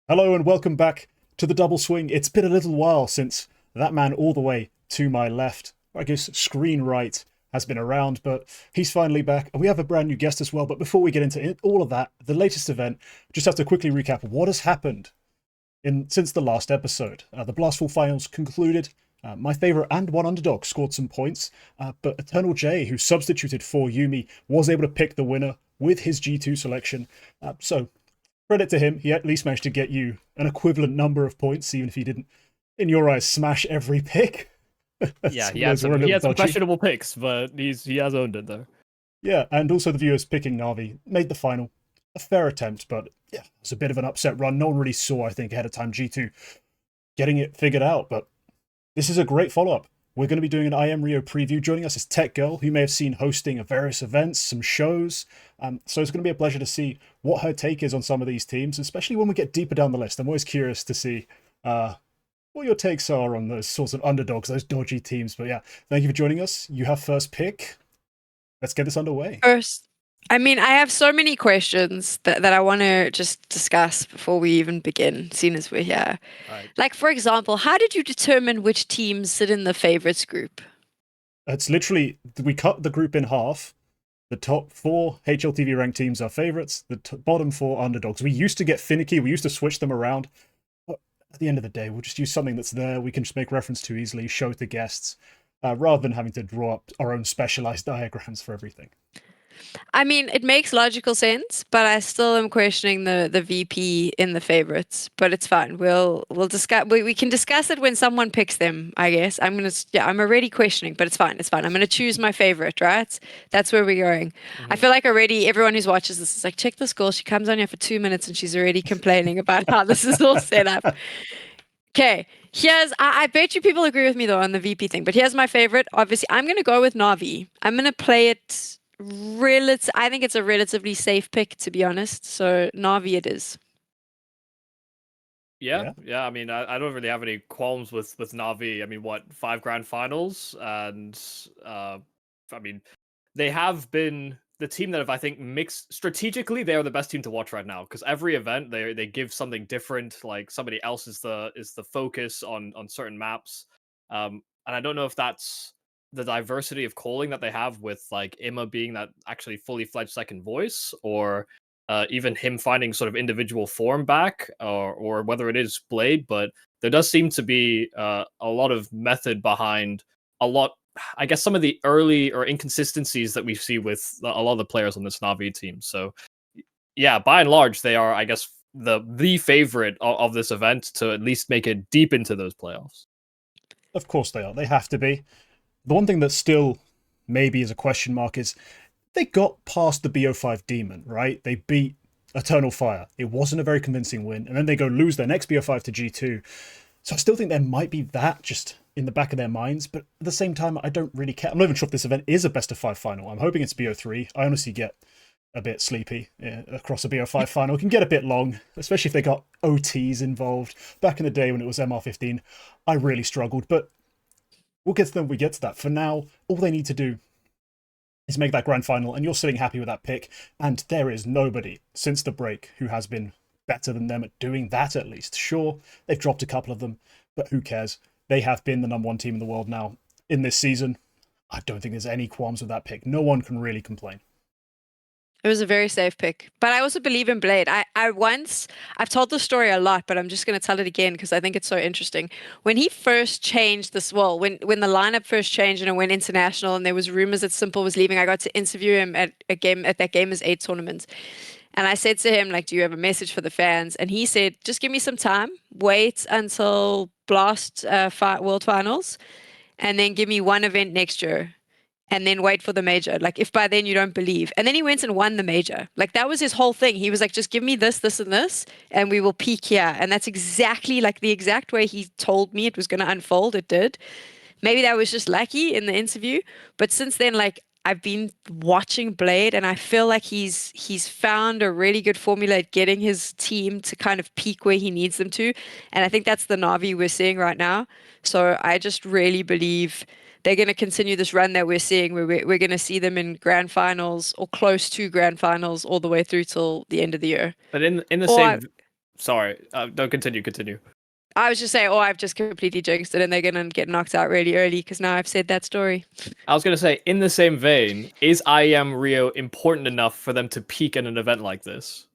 Hello and welcome back to the Double Swing. It's been a little while since that man all the way to my left, I guess screen right, has been around, but he's finally back. And we have a brand new guest as well. But before we get into all of that, the latest event, just have to quickly recap what has happened since the last episode. The Blastful Finals concluded. My favourite and one underdog scored some points, but Eternal J, who substituted for Yumi, was able to pick the winner with his G2 selection. So credit to him, he at least managed to get you an equivalent number of points, even if he didn't, in your eyes, smash every pick. Yeah, he had some questionable picks, but he has owned it though. Yeah, and also the viewers picking Navi made the final. A fair attempt, but yeah, it was a bit of an upset run. No one really saw, I think, ahead of time G2 getting it figured out, but this is a great follow-up. We're going to be doing an IEM Rio preview. Joining us is TechGirl, who you may have seen hosting various events, some shows. So it's going to be a pleasure to see what her take is on some of these teams, especially when we get deeper down the list. I'm always curious to see what your takes are on those sorts of underdogs, those dodgy teams. But yeah, thank you for joining us. You have first pick. Let's get this underway. I have so many questions that I want to just discuss before we even begin, seeing as we're here. Right. Like, for example, how did you determine which teams sit in the favorites group? It's literally, we cut the group in half. The top 4 HLTV ranked teams are favorites. The bottom 4 underdogs. We used to get finicky. We used to switch them around. But at the end of the day, we'll just use something that's there. We can just make reference to easily, show it to guests, rather than having to draw up our own specialized diagrams for everything. I mean, it makes logical sense, but I still am questioning the VP in the favorites. But it's fine. We'll discuss. We can discuss it when someone picks them. I guess I'm already questioning, but it's fine. It's fine. I'm gonna choose my favorite. Right? That's where we're going. I feel like already everyone who's watches this is like, check this girl. She comes on here for 2 minutes and she's already complaining about how this is all set up. Okay, I bet you people agree with me though on the VP thing, but here's my favorite. Obviously, I'm gonna go with Navi. I'm gonna play it. I think it's a relatively safe pick, to be honest. So Navi it is. Yeah. I mean, I don't really have any qualms with Navi. I mean, what, 5 grand finals, and I mean, they have been the team that have, I think, mixed strategically. They are the best team to watch right now because every event they give something different. Like somebody else is the focus on certain maps, and I don't know if that's the diversity of calling that they have with like Imma being that actually fully fledged second voice, or even him finding sort of individual form back, or whether it is Blade. But there does seem to be a lot of method behind a lot. I guess some of the early or inconsistencies that we see with a lot of the players on this Navi team. So yeah, by and large, they are, I guess, the favorite of this event to at least make it deep into those playoffs. Of course they are. They have to be. The one thing that still maybe is a question mark is they got past the BO5 Demon, right? They beat Eternal Fire. It wasn't a very convincing win. And then they go lose their next BO5 to G2. So I still think there might be that just in the back of their minds. But at the same time, I don't really care. I'm not even sure if this event is a best of 5 final. I'm hoping it's BO3. I honestly get a bit sleepy across a BO5 final. It can get a bit long, especially if they got OTs involved. Back in the day when it was MR15, I really struggled. But we'll get to them when we get to that. For now, all they need to do is make that grand final, and you're sitting happy with that pick. And there is nobody since the break who has been better than them at doing that, at least. Sure, they've dropped a couple of them, but who cares? They have been the #1 team in the world now in this season. I don't think there's any qualms with that pick. No one can really complain. It was a very safe pick. But I also believe in Blade. I've told the story a lot, but I'm just going to tell it again because I think it's so interesting. When he first changed this, when the lineup first changed and it went international and there was rumors that Simple was leaving, I got to interview him at that Gamers 8 tournament. And I said to him, like, do you have a message for the fans? And he said, just give me some time. Wait until Blast World Finals and then give me one event next year. And then wait for the major. Like, if by then you don't believe. And then he went and won the major. Like, that was his whole thing. He was like, just give me this, this, and this, and we will peak here. And that's exactly like the exact way he told me it was going to unfold. It did. Maybe that was just lucky in the interview. But since then, like, I've been watching Blade, and I feel like he's found a really good formula at getting his team to kind of peak where he needs them to. And I think that's the Navi we're seeing right now. So I just really believe they're going to continue this run that we're seeing, where we're going to see them in grand finals or close to grand finals all the way through till the end of the year. But in the same sorry. No, continue. I was just saying, I've just completely jinxed it and they're going to get knocked out really early because now I've said that story. I was going to say, in the same vein, is IEM Rio important enough for them to peak in an event like this?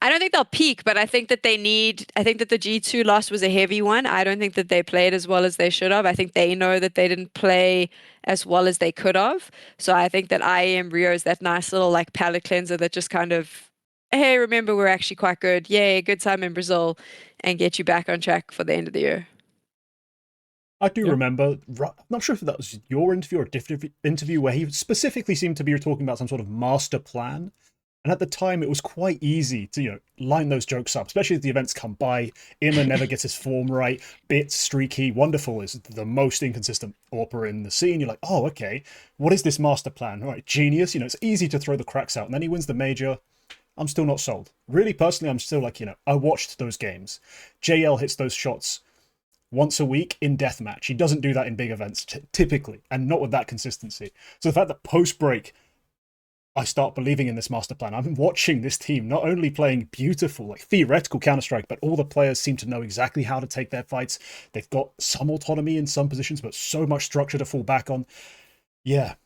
I don't think they'll peak, but I think that I think that the G2 loss was a heavy one. I don't think that they played as well as they should have. I think they know that they didn't play as well as they could have. So I think that IEM Rio is that nice little like palate cleanser that just kind of, hey, remember we're actually quite good. Yay, good time in Brazil, and get you back on track for the end of the year. I do remember, I'm not sure if that was your interview or a different interview, where he specifically seemed to be talking about some sort of master plan. And at the time, it was quite easy to, line those jokes up, especially as the events come by. IEM never gets his form right. Bits, streaky, wonderful is the most inconsistent AWPer in the scene. You're like, oh, okay, what is this master plan? All right, genius. It's easy to throw the cracks out. And then he wins the major. I'm still not sold. Really, personally, I'm still like, I watched those games. JL hits those shots once a week in deathmatch. He doesn't do that in big events, typically, and not with that consistency. So the fact that post-break, I start believing in this master plan. I'm watching this team not only playing beautiful, like theoretical Counter-Strike, but all the players seem to know exactly how to take their fights. They've got some autonomy in some positions, but so much structure to fall back on. Yeah,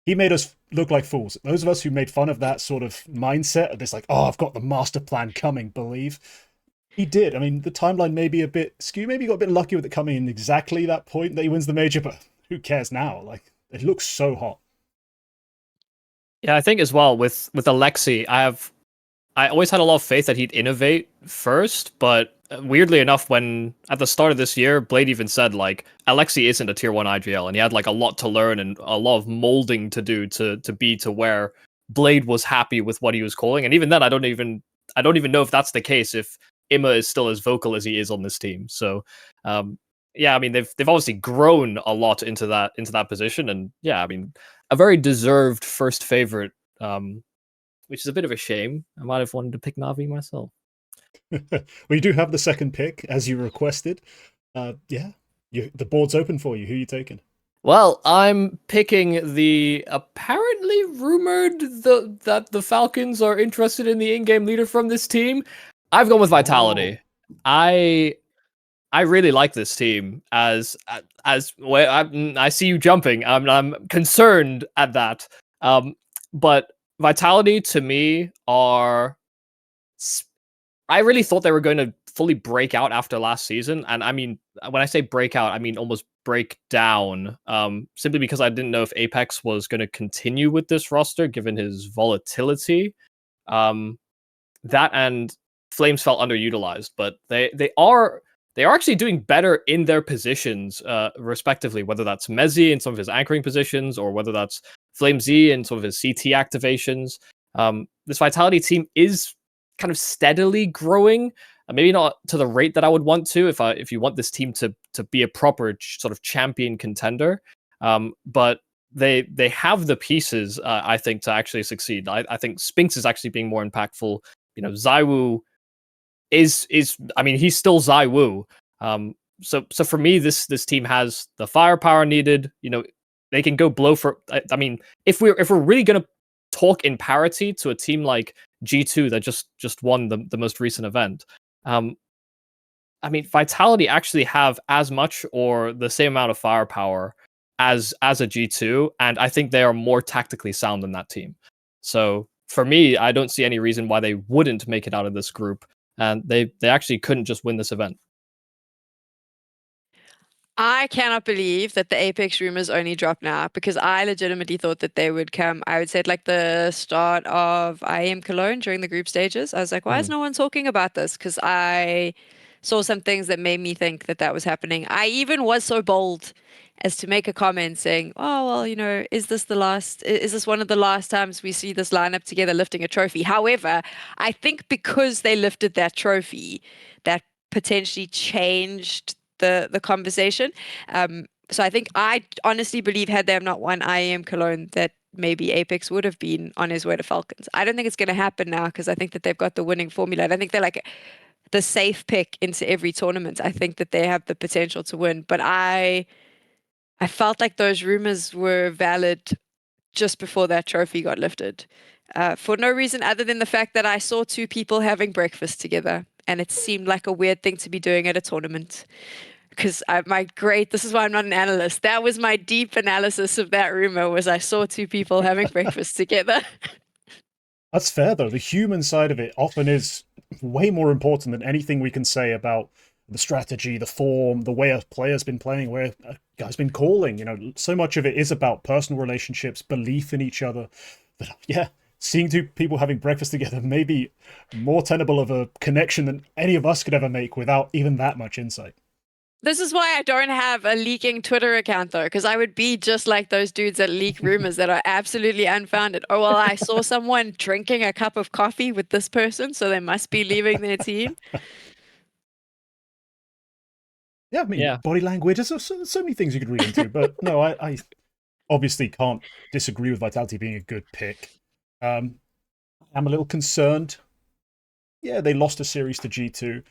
he made us look like fools. Those of us who made fun of that sort of mindset, this like, I've got the master plan coming, believe. He did. I mean, the timeline may be a bit skew. Maybe he got a bit lucky with it coming in exactly that point that he wins the major, but who cares now? Like, it looks so hot. Yeah, I think as well with Alexi, I always had a lot of faith that he'd innovate first, but weirdly enough, when at the start of this year, Blade even said like Alexi isn't a tier 1 IGL, and he had like a lot to learn and a lot of molding to do to be to where Blade was happy with what he was calling. And even then, I don't even know if that's the case, if Imma is still as vocal as he is on this team. So yeah, I mean they've obviously grown a lot into that position, and yeah, I mean a very deserved first favorite, which is a bit of a shame. I might have wanted to pick Navi myself. We do have the second pick as you requested. Yeah, the board's open for you. Who are you taking? Well, I'm picking the apparently rumored that the Falcons are interested in the in-game leader from this team. I've gone with Vitality. Oh. I really like this team. Well, I see you jumping. I'm concerned at that. But Vitality to me are. I really thought they were going to fully break out after last season, and I mean when I say break out, I mean almost break down. Simply because I didn't know if Apex was going to continue with this roster given his volatility. That and Flames felt underutilized, but they are actually doing better in their positions, respectively, whether that's Mezzi in some of his anchoring positions or whether that's FlameZ in some of his CT activations. This Vitality team is kind of steadily growing, maybe not to the rate that I would want to if you want this team to be a proper sort of champion contender. But they have the pieces, I think, to actually succeed. I think Spinks is actually being more impactful. ZywOo is I mean he's still ZywOo. So for me this team has the firepower needed. They can go blow for. I mean if we're really gonna talk in parity to a team like G2 that just won the most recent event. I mean Vitality actually have as much or the same amount of firepower as a G2, and I think they are more tactically sound than that team. So for me, I don't see any reason why they wouldn't make it out of this group, and they actually couldn't just win this event. I cannot believe that the Apex rumors only dropped now, because I legitimately thought that they would come, I would say, at like the start of IEM Cologne during the group stages. I was like, why is no one talking about this? Because I saw some things that made me think that was happening. I even was so bold as to make a comment saying, oh, well, is this one of the last times we see this lineup together lifting a trophy? However, I think because they lifted that trophy, that potentially changed the conversation. So I think I honestly believe had they have not won IEM Cologne, that maybe Apex would have been on his way to Falcons. I don't think it's going to happen now because I think that they've got the winning formula. I don't think they're like the safe pick into every tournament. I think that they have the potential to win, but I felt like those rumors were valid just before that trophy got lifted. For no reason other than the fact that I saw two people having breakfast together. and it seemed like a weird thing to be doing at a tournament. Because this is why I'm not an analyst. That was my deep analysis of that rumor. Was I saw two people having breakfast together. That's fair, though. The human side of it often is way more important than anything we can say about the strategy, the form, the way a player's been playing, where a guy's been calling. You know, so much of it is about personal relationships, belief in each other. But yeah, seeing two people having breakfast together may be more tenable of a connection than any of us could ever make without even that much insight. This is why I don't have a leaking Twitter account, though, because I would be just like those dudes that leak rumors that are absolutely unfounded. Oh, well, I saw someone drinking a cup of coffee with this person, so they must be leaving their team. Yeah, I mean, body language, there's so many things you could read into, but no, I obviously can't disagree with Vitality being a good pick. I'm a little concerned. Yeah, they lost a series to G2.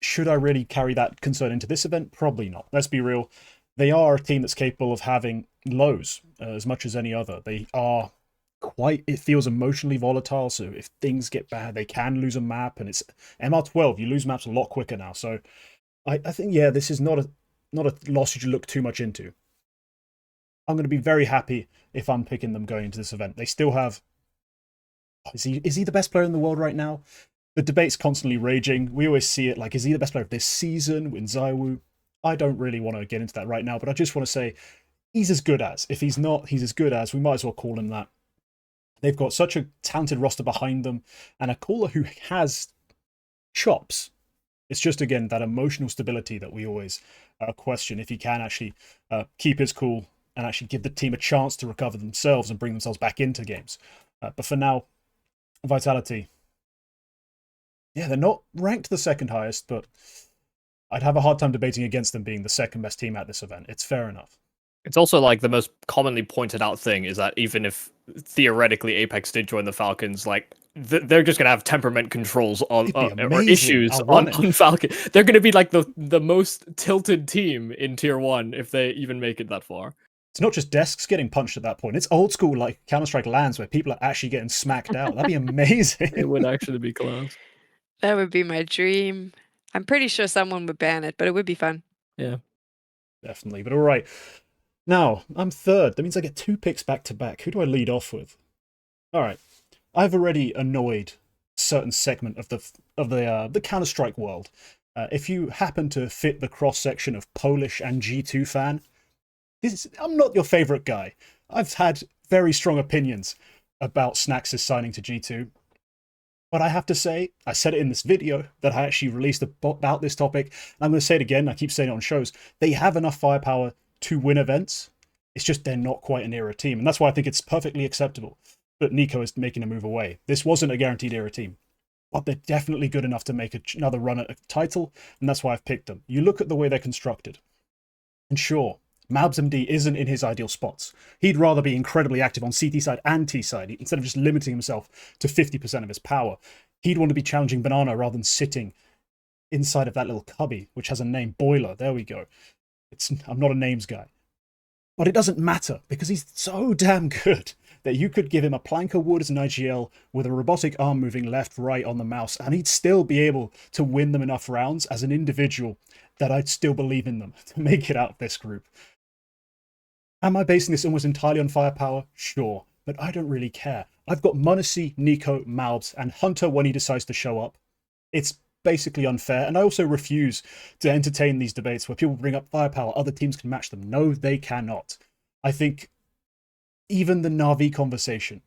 Should I really carry that concern into this event? Probably not. Let's be real. They are a team that's capable of having lows as much as any other. They are it feels emotionally volatile, so if things get bad, they can lose a map, and it's MR12, you lose maps a lot quicker now, so I think, yeah, this is not a loss you should look too much into. I'm going to be very happy if I'm picking them going into this event. They still have... Is he the best player in the world right now? The debate's constantly raging. We always see it like, is he the best player of this season? Win ZywOo? I don't really want to get into that right now, but I just want to say he's as good as. If he's not, he's as good as. We might as well call him that. They've got such a talented roster behind them, and a caller who has chops. It's just, again, that emotional stability that we always question, if he can actually keep his cool and actually give the team a chance to recover themselves and bring themselves back into games. But for now, Vitality, yeah, they're not ranked the second highest, but I'd have a hard time debating against them being the second best team at this event. It's fair enough. It's also like the most commonly pointed out thing is that even if theoretically Apex did join the Falcons, like they're just gonna have temperament controls on or issues on Falcon. They're gonna be like the most tilted team in Tier 1 if they even make it that far. It's not just desks getting punched at that point. It's old school like Counter-Strike LANs where people are actually getting smacked out. That'd be amazing. It would actually be close. That would be my dream. I'm pretty sure someone would ban it, but it would be fun. Yeah. Definitely. But all right. Now, I'm third. That means I get 2 picks back to back. Who do I lead off with? All right. I've already annoyed a certain segment of the Counter-Strike world. If you happen to fit the cross-section of Polish and G2 fan, I'm not your favorite guy. I've had very strong opinions about Snax' signing to G2. But I have to say, I said it in this video that I actually released about this topic, and I'm going to say it again, I keep saying it on shows, they have enough firepower to win events. It's just they're not quite an era team, and that's why I think it's perfectly acceptable that NiKo is making a move away. This wasn't a guaranteed era team, but they're definitely good enough to make another run at a title, and that's why I've picked them. You look at the way they're constructed, and sure, MOUZ MD isn't in his ideal spots. He'd rather be incredibly active on CT side and T side, instead of just limiting himself to 50% of his power. He'd want to be challenging Banana rather than sitting inside of that little cubby, which has a name, Boiler. There we go. I'm not a names guy. But it doesn't matter, because he's so damn good that you could give him a plank of wood as an IGL with a robotic arm moving left, right on the mouse, and he'd still be able to win them enough rounds as an individual that I'd still believe in them to make it out of this group. Am I basing this almost entirely on firepower? Sure, but I don't really care. I've got m0NESY, NiKo, MOUZ, and Hunter when he decides to show up. It's basically unfair, and I also refuse to entertain these debates where people bring up firepower, other teams can match them. No, they cannot. I think even the NAVI conversation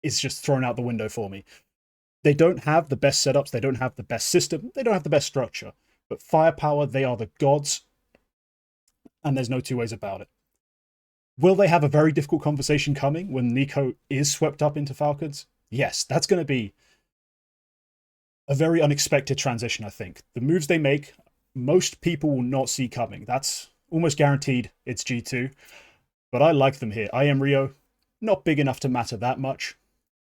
is just thrown out the window for me. They don't have the best setups, they don't have the best system, they don't have the best structure, but firepower, they are the gods, and there's no two ways about it. Will they have a very difficult conversation coming when NiKo is swept up into Falcons? Yes, that's going to be a very unexpected transition, I think. The moves they make, most people will not see coming. That's almost guaranteed it's G2. But I like them here. IEM Rio, not big enough to matter that much,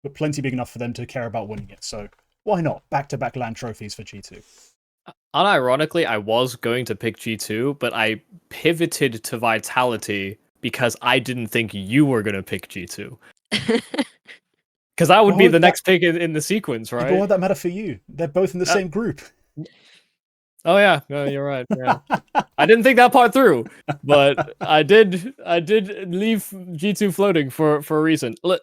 but plenty big enough for them to care about winning it. So why not? Back-to-back LAN trophies for G2. Unironically, I was going to pick G2, but I pivoted to Vitality because I didn't think you were going to pick G2. because that would be Well, the next pick in the sequence, But why right? would that matter for you? They're both in the same group. Oh yeah, no, you're right. Yeah, I didn't think that part through, but I did. I did leave G2 floating for a reason. Look,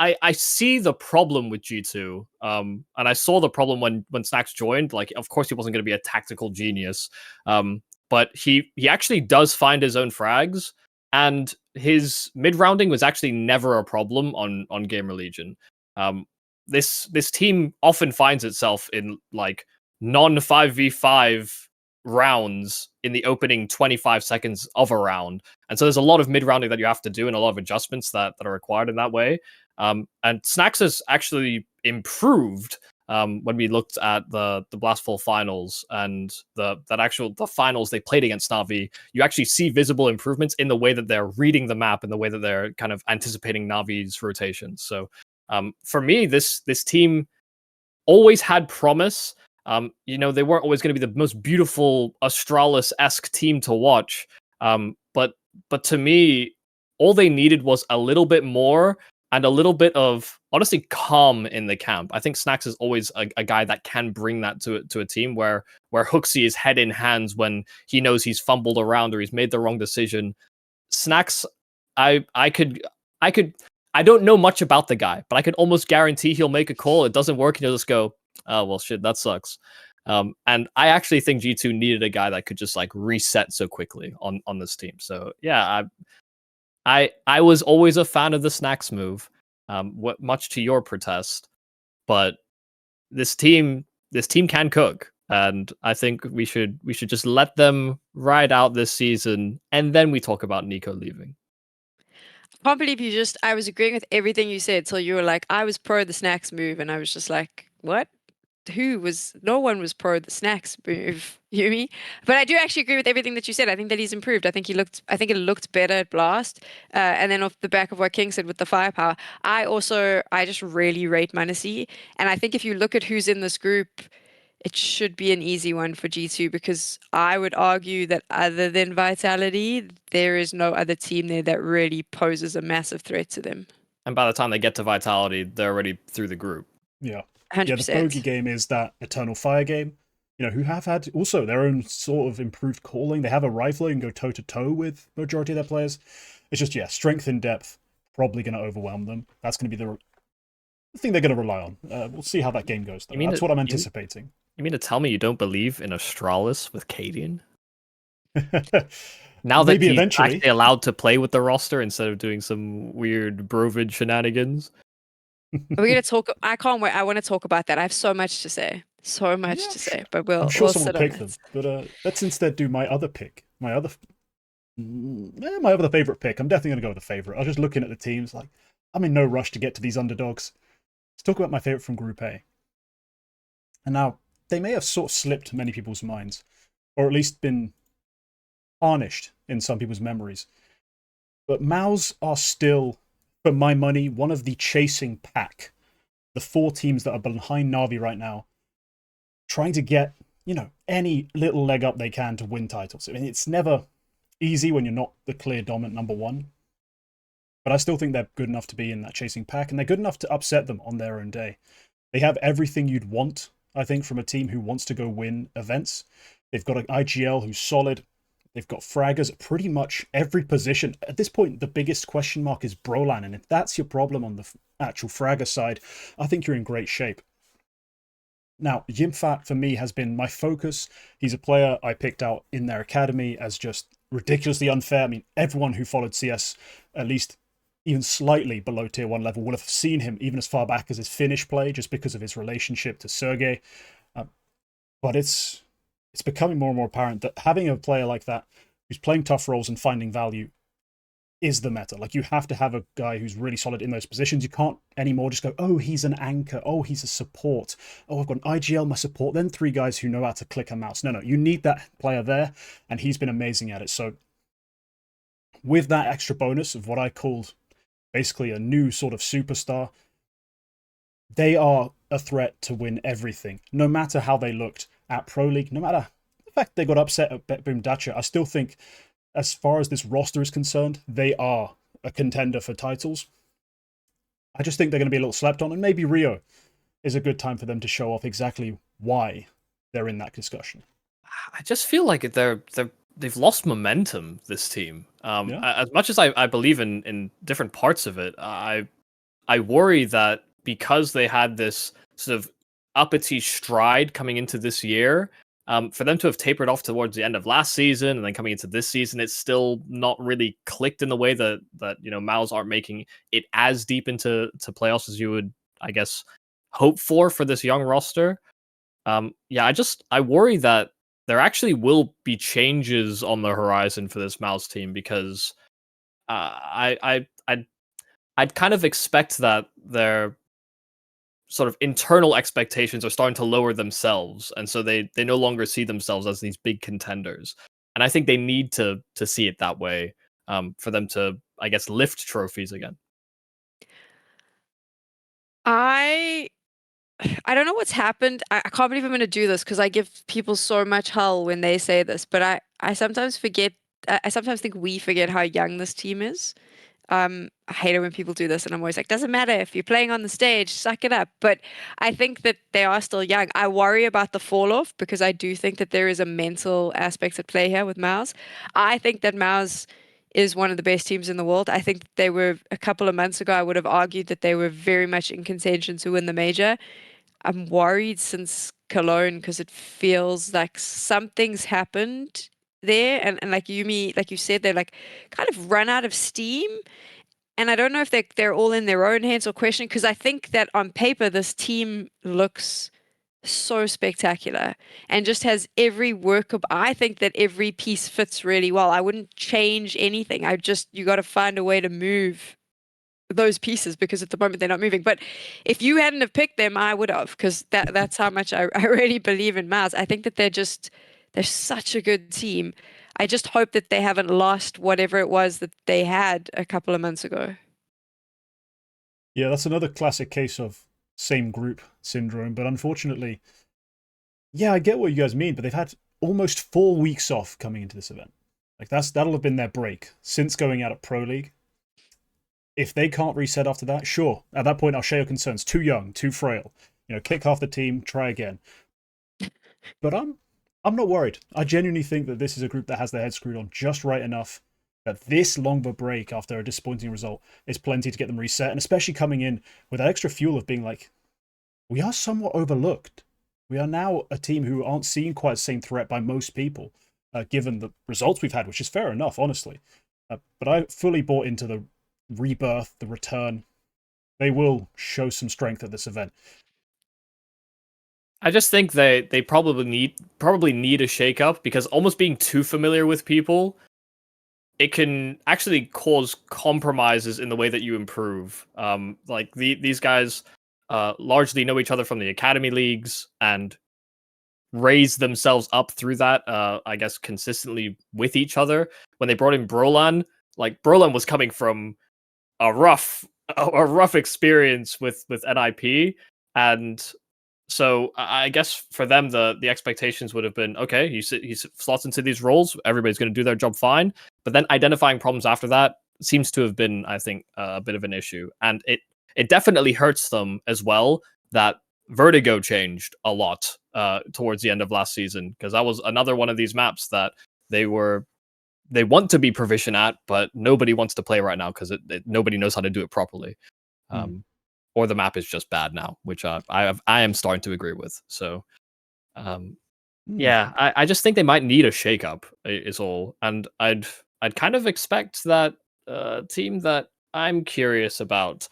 I see the problem with G2, and I saw the problem when Snacks joined. Like, of course, he wasn't going to be a tactical genius, but he actually does find his own frags, and his mid rounding was actually never a problem on Gamer Legion. This team often finds itself in like non 5v5 rounds in the opening 25 seconds of a round. And so there's a lot of mid rounding that you have to do and a lot of adjustments that are required in that way. And Snacks has actually improved when we looked at the Blastful finals and the finals they played against Navi. You actually see visible improvements in the way that they're reading the map and the way that they're kind of anticipating Navi's rotations. So for me, this team always had promise. They weren't always going to be the most beautiful Astralis-esque team to watch. But to me, all they needed was a little bit more and a little bit of, honestly, calm in the camp. I think Snacks is always a guy that can bring that to a team where Hooksy is head in hands when he knows he's fumbled around or he's made the wrong decision. Snacks, I don't know much about the guy, but I can almost guarantee he'll make a call. It doesn't work, and he'll just go, "Oh well, shit, that sucks." And I actually think G2 needed a guy that could just like reset so quickly on this team. So yeah, I was always a fan of the Snacks move, much to your protest, but this team can cook, and I think we should just let them ride out this season, and then we talk about Nico leaving. I can't believe I was agreeing with everything you said till you were like, I was pro the Snacks move, and I was just like, what? No one was pro the Snacks move, Yumi. But I do actually agree with everything that you said. I think that he's improved. I think it looked better at Blast. And then off the back of what King said with the firepower, I just really rate Manassi. And I think if you look at who's in this group, it should be an easy one for G2 because I would argue that other than Vitality, there is no other team there that really poses a massive threat to them. And by the time they get to Vitality, they're already through the group. Yeah. 100%. Yeah, the bogey game is that Eternal Fire game, who have had also their own sort of improved calling. They have a rifler and go toe-to-toe with majority of their players. It's just, strength and depth probably going to overwhelm them. That's going to be the thing they're going to rely on. We'll see how that game goes, though. That's what I'm anticipating. You mean to tell me you don't believe in Astralis with Cadian? Now that he's actually allowed to play with the roster instead of doing some weird Brovid shenanigans. We're gonna talk. I can't wait. I want to talk about that. I have so much to say. But I'm sure someone will pick them. But let's instead do my other pick. My other favorite pick. I'm definitely gonna go with the favorite. I was just looking at the teams. Like, I'm in no rush to get to these underdogs. Let's talk about my favorite from Group A. And now they may have sort of slipped many people's minds, or at least been tarnished in some people's memories. But MOUZ are still, for my money, one of the chasing pack. The 4 teams that are behind NAVI right now, trying to get, any little leg up they can to win titles. I mean, it's never easy when you're not the clear dominant number 1. But I still think they're good enough to be in that chasing pack, and they're good enough to upset them on their own day. They have everything you'd want, I think, from a team who wants to go win events. They've got an IGL who's solid. They've got fraggers at pretty much every position. At this point, the biggest question mark is Brolan, and if that's your problem on the actual fragger side, I think you're in great shape. Now, YouM3 for me has been my focus. He's a player I picked out in their academy as just ridiculously unfair. I mean, everyone who followed CS, at least even slightly below tier 1 level, would have seen him even as far back as his Finnish play, just because of his relationship to Sergey. But it's becoming more and more apparent that having a player like that who's playing tough roles and finding value is the meta. Like, you have to have a guy who's really solid in those positions. You can't anymore just go, oh, he's an anchor. Oh, he's a support. Oh, I've got an IGL, my support. Then 3 guys who know how to click a mouse. No, you need that player there, and he's been amazing at it. So with that extra bonus of what I called basically a new sort of superstar, they are a threat to win everything, no matter how they looked at Pro League, no matter the fact they got upset at Boom Dacha. I still think, as far as this roster is concerned, they are a contender for titles. I just think they're going to be a little slept on, and maybe Rio is a good time for them to show off exactly why they're in that discussion. I just feel like they've lost momentum. This team, Yeah. as much as I believe in different parts of it, I worry that because they had this sort of uppity stride coming into this year, for them to have tapered off towards the end of last season and then coming into this season, it's still not really clicked in the way that MOUZ aren't making it as deep into playoffs as you would, I guess, hope for this young roster. Yeah, I worry that there actually will be changes on the horizon for this MOUZ team because I'd kind of expect that their sort of internal expectations are starting to lower themselves, and so they no longer see themselves as these big contenders. And I think they need to see it that way for them to, I guess, lift trophies again. I don't know what's happened. I can't believe I'm going to do this because I give people so much hell when they say this, but I sometimes forget. I sometimes think we forget how young this team is. I hate it when people do this, and I'm always like, doesn't matter if you're playing on the stage, suck it up. But I think that they are still young. I worry about the fall off because I do think that there is a mental aspect at play here with MOUZ. I think that MOUZ is one of the best teams in the world. I think they were a couple of months ago, I would have argued that they were very much in contention to win the major. I'm worried since Cologne because it feels like something's happened there. And like Yumi, like you said, they're like kind of run out of steam. And I don't know if they're all in their own hands or questioning, because I think that on paper, this team looks so spectacular and just has every workable. I think that every piece fits really well. I wouldn't change anything. You got to find a way to move those pieces because at the moment they're not moving. But if you hadn't have picked them, I would have, because that's how much I really believe in MOUZ. I think that they're such a good team. I just hope that they haven't lost whatever it was that they had a couple of months ago. Yeah, that's another classic case of same group syndrome, but unfortunately, yeah, I get what you guys mean, but they've had almost 4 weeks off coming into this event. Like that'll have been their break since going out at Pro League. If they can't reset after that, sure. At that point, I'll share your concerns. Too young, too frail. Kick half the team, try again. But I'm not worried. I genuinely think that this is a group that has their head screwed on just right enough that this long of a break after a disappointing result is plenty to get them reset, and especially coming in with that extra fuel of being like, we are somewhat overlooked. We are now a team who aren't seen quite the same threat by most people, given the results we've had, which is fair enough, honestly. But I fully bought into the rebirth, the return. They will show some strength at this event. I just think they probably need a shakeup because almost being too familiar with people, it can actually cause compromises in the way that you improve. Like these guys largely know each other from the academy leagues and raise themselves up through that, I guess, consistently with each other. When they brought in Brolan, like Brolan was coming from a rough experience with NIP, and so I guess for them the expectations would have been, okay, he slots into these roles, everybody's going to do their job fine, but then identifying problems after that seems to have been, I think, a bit of an issue, and it definitely hurts them as well that Vertigo changed a lot towards the end of last season, because that was another one of these maps that they want to be proficient at, but nobody wants to play right now because nobody knows how to do it properly. Or the map is just bad now, which I am starting to agree with. So, yeah, I just think they might need a shakeup. Is all, and I'd kind of expect that team that I'm curious about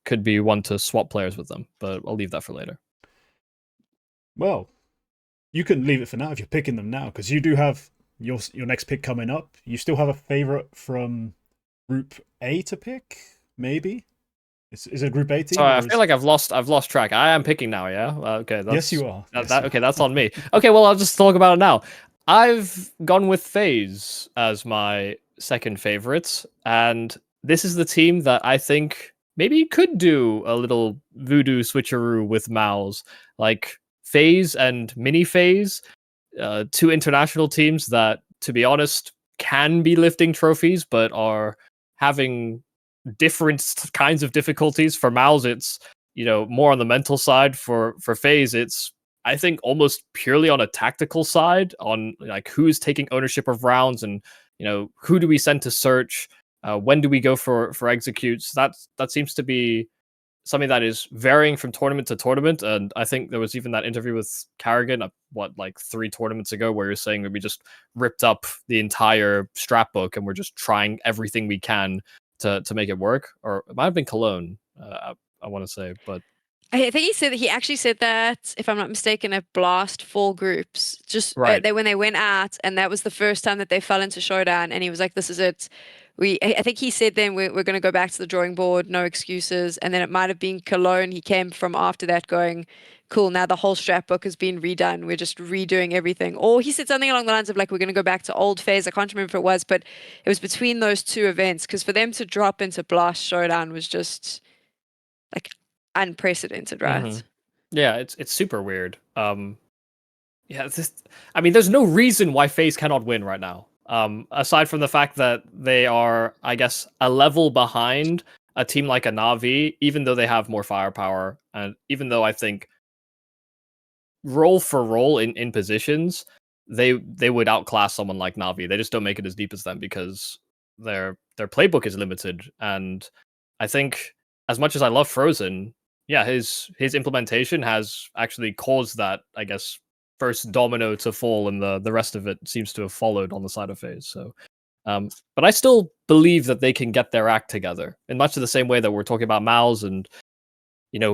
could be one to swap players with them, but I'll leave that for later. Well, you can leave it for now if you're picking them now, because you do have your next pick coming up. You still have a favorite from Group A to pick, maybe? Is it a Group A team? Sorry, I feel like I've lost track. I am picking now, yeah? Okay, yes, you are. Okay, that's on me. Okay, well, I'll just talk about it now. I've gone with FaZe as my second favorite, and this is the team that I think maybe could do a little voodoo switcheroo with MOUZ. Like FaZe and Mini FaZe, two international teams that, to be honest, can be lifting trophies, but are having different kinds of difficulties. For MOUZ, it's more on the mental side. For FaZe, it's I think almost purely on a tactical side, on like who's taking ownership of rounds and who do we send to search, when do we go for executes. That seems to be something that is varying from tournament to tournament. And I think there was even that interview with Carrigan, like 3 tournaments ago, where you're saying that we just ripped up the entire strat book and we're just trying everything we can to make it work. Or it might have been Cologne, I want to say, but I think he actually said that, if I'm not mistaken, at Blast Fall Groups, just right. when they went out, and that was the first time that they fell into showdown, and he was like, "This is it." I think he said then we're going to go back to the drawing board, no excuses. And then it might have been Cologne. He came from after that going, "Cool, now the whole strat book has been redone. We're just redoing everything." Or he said something along the lines of like, "We're going to go back to old FaZe." I can't remember if it was, but it was between those 2 events, because for them to drop into Blast Showdown was just like unprecedented, right? Yeah, it's super weird. Yeah, I mean, there's no reason why FaZe cannot win right now. Aside from the fact that they are, I guess, a level behind a team like a NAVI, even though they have more firepower, and even though I think role for role in positions, they would outclass someone like NAVI. They just don't make it as deep as them because their playbook is limited. And I think, as much as I love Frozen, yeah, his implementation has actually caused that, I guess, first domino to fall, and the rest of it seems to have followed on the side of FaZe. So, but I still believe that they can get their act together in much of the same way that we're talking about MOUZ and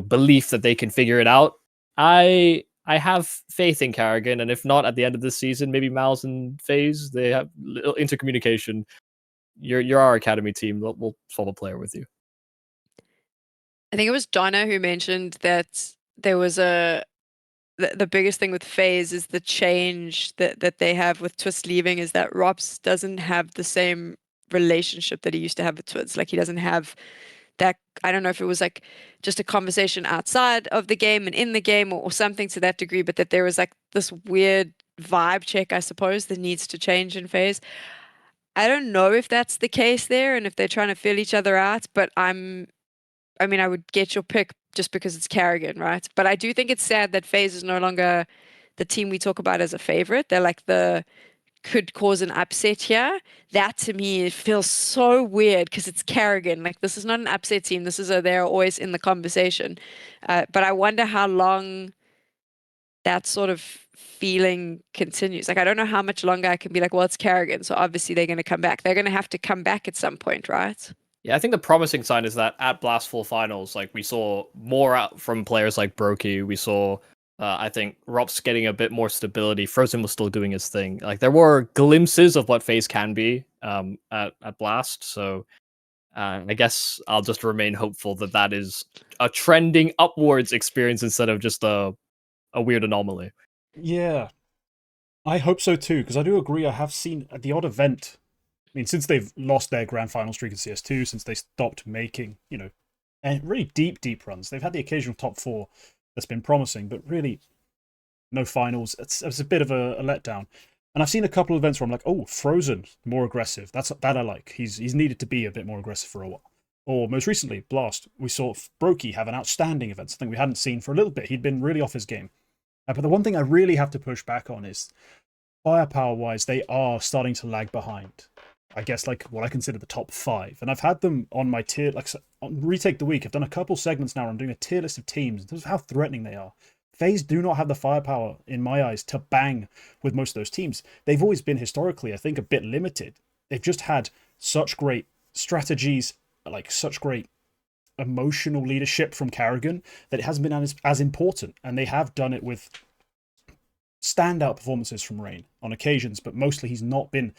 belief that they can figure it out. I have faith in Carrigan, and if not at the end of this season, maybe MOUZ and FaZe, they have little intercommunication. You're our academy team. We'll swap a player with you. I think it was Donna who mentioned that there was the biggest thing with FaZe is the change that they have with Twist leaving, is that Rops doesn't have the same relationship that he used to have with Twist. Like, he doesn't have that. I don't know if it was like just a conversation outside of the game and in the game, or something to that degree, but that there was like this weird vibe check, I suppose, that needs to change in FaZe. I don't know if that's the case there and if they're trying to feel each other out, but I mean, I would get your pick just because it's Carrigan, right? But I do think it's sad that FaZe is no longer the team we talk about as a favorite. They're like could cause an upset here. That to me, it feels so weird because it's Carrigan. Like, this is not an upset team. This is they're always in the conversation. But I wonder how long that sort of feeling continues. Like, I don't know how much longer I can be like, well, it's Carrigan, so obviously they're going to come back. They're going to have to come back at some point, right? Yeah, I think the promising sign is that at Blastful Finals, like, we saw more out from players like Brokey. We saw, I think, Rops getting a bit more stability. Frozen was still doing his thing. Like, there were glimpses of what FaZe can be at Blast. So I guess I'll just remain hopeful that is a trending upwards experience instead of just a weird anomaly. Yeah, I hope so too, because I do agree. I have seen at the odd event. I mean, since they've lost their grand final streak in CS2, since they stopped making, really deep runs, they've had the occasional top 4 that's been promising, but really no finals. It's a bit of a letdown. And I've seen a couple of events where I'm like, oh, Frozen, more aggressive. That I like. He's needed to be a bit more aggressive for a while. Or most recently, Blast, we saw Brokey have an outstanding event, something we hadn't seen for a little bit. He'd been really off his game. But the one thing I really have to push back on is, firepower-wise, they are starting to lag behind. I guess like what I consider the top 5. And I've had them on my tier, like on Retake the Week. I've done a couple segments now where I'm doing a tier list of teams in terms of how threatening they are. FaZe do not have the firepower, in my eyes, to bang with most of those teams. They've always been, historically, I think, a bit limited. They've just had such great strategies, like such great emotional leadership from Carrigan, that it hasn't been as important. And they have done it with standout performances from Rain on occasions, but mostly he's not been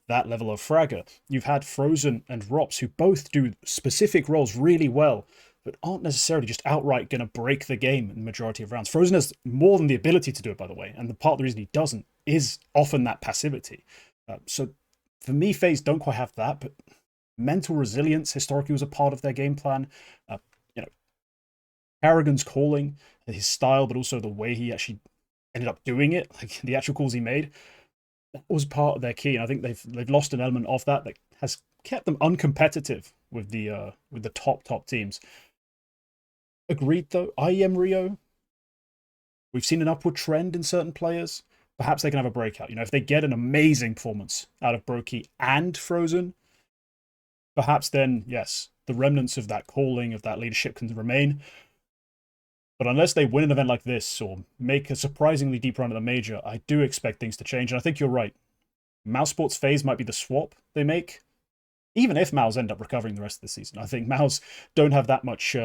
that level of fragger. You've had Frozen and Rops, who both do specific roles really well, but aren't necessarily just outright going to break the game in the majority of rounds. Frozen has more than the ability to do it, by the way, and the part of the reason he doesn't is often that passivity. So for me, FaZe don't quite have that, but mental resilience historically was a part of their game plan. Carrigan's calling, his style, but also the way he actually ended up doing it, like the actual calls he made, that was part of their key. And I think they've lost an element of that has kept them uncompetitive with the top teams. Agreed though, IEM Rio, we've seen an upward trend in certain players. Perhaps they can have a breakout. You know, if they get an amazing performance out of Brokey and Frozen, perhaps then, yes, the remnants of that calling, of that leadership can remain. But unless they win an event like this or make a surprisingly deep run at the major, I do expect things to change. And I think you're right. MOUZ Sports FaZe might be the swap they make. Even if MOUZ end up recovering the rest of the season, I think MOUZ don't have that much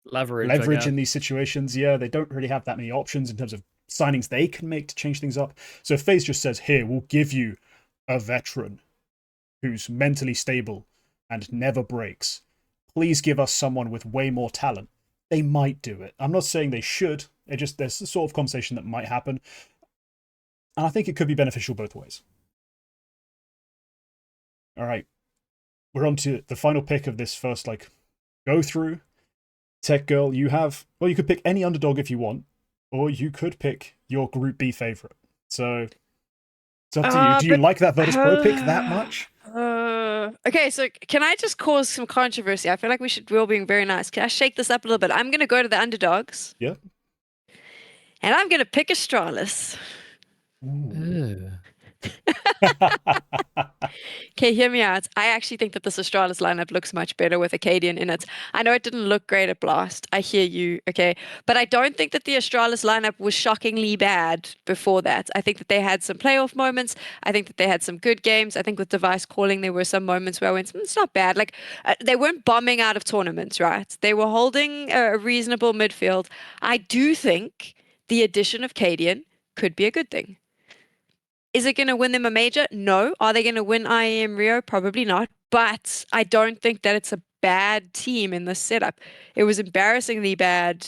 leverage in these situations. Yeah, they don't really have that many options in terms of signings they can make to change things up. So if FaZe just says, here, we'll give you a veteran who's mentally stable and never breaks, please give us someone with way more talent, they might do it. I'm not saying they should. There's the sort of conversation that might happen. And I think it could be beneficial both ways. All right. We're on to the final pick of this first, go through. TechGirl, you could pick any underdog if you want, or you could pick your Group B favorite. So it's up to you. Do you like that VirtusPro pick that much? Okay, so can I just cause some controversy? I feel like we're all being very nice. Can I shake this up a little bit? I'm going to go to the underdogs. Yeah. And I'm going to pick Astralis. Okay, hear me out. I actually think that this Astralis lineup looks much better with Acadian in it. I know it didn't look great at Blast. I hear you, okay? But I don't think that the Astralis lineup was shockingly bad before that. I think that they had some playoff moments. I think that they had some good games. I think with device calling, there were some moments where I went, it's not bad. They weren't bombing out of tournaments, right? They were holding a reasonable midfield. I do think the addition of Cadian could be a good thing. Is it going to win them a major? No. Are they going to win IEM Rio? Probably not. But I don't think that it's a bad team in this setup. It was embarrassingly bad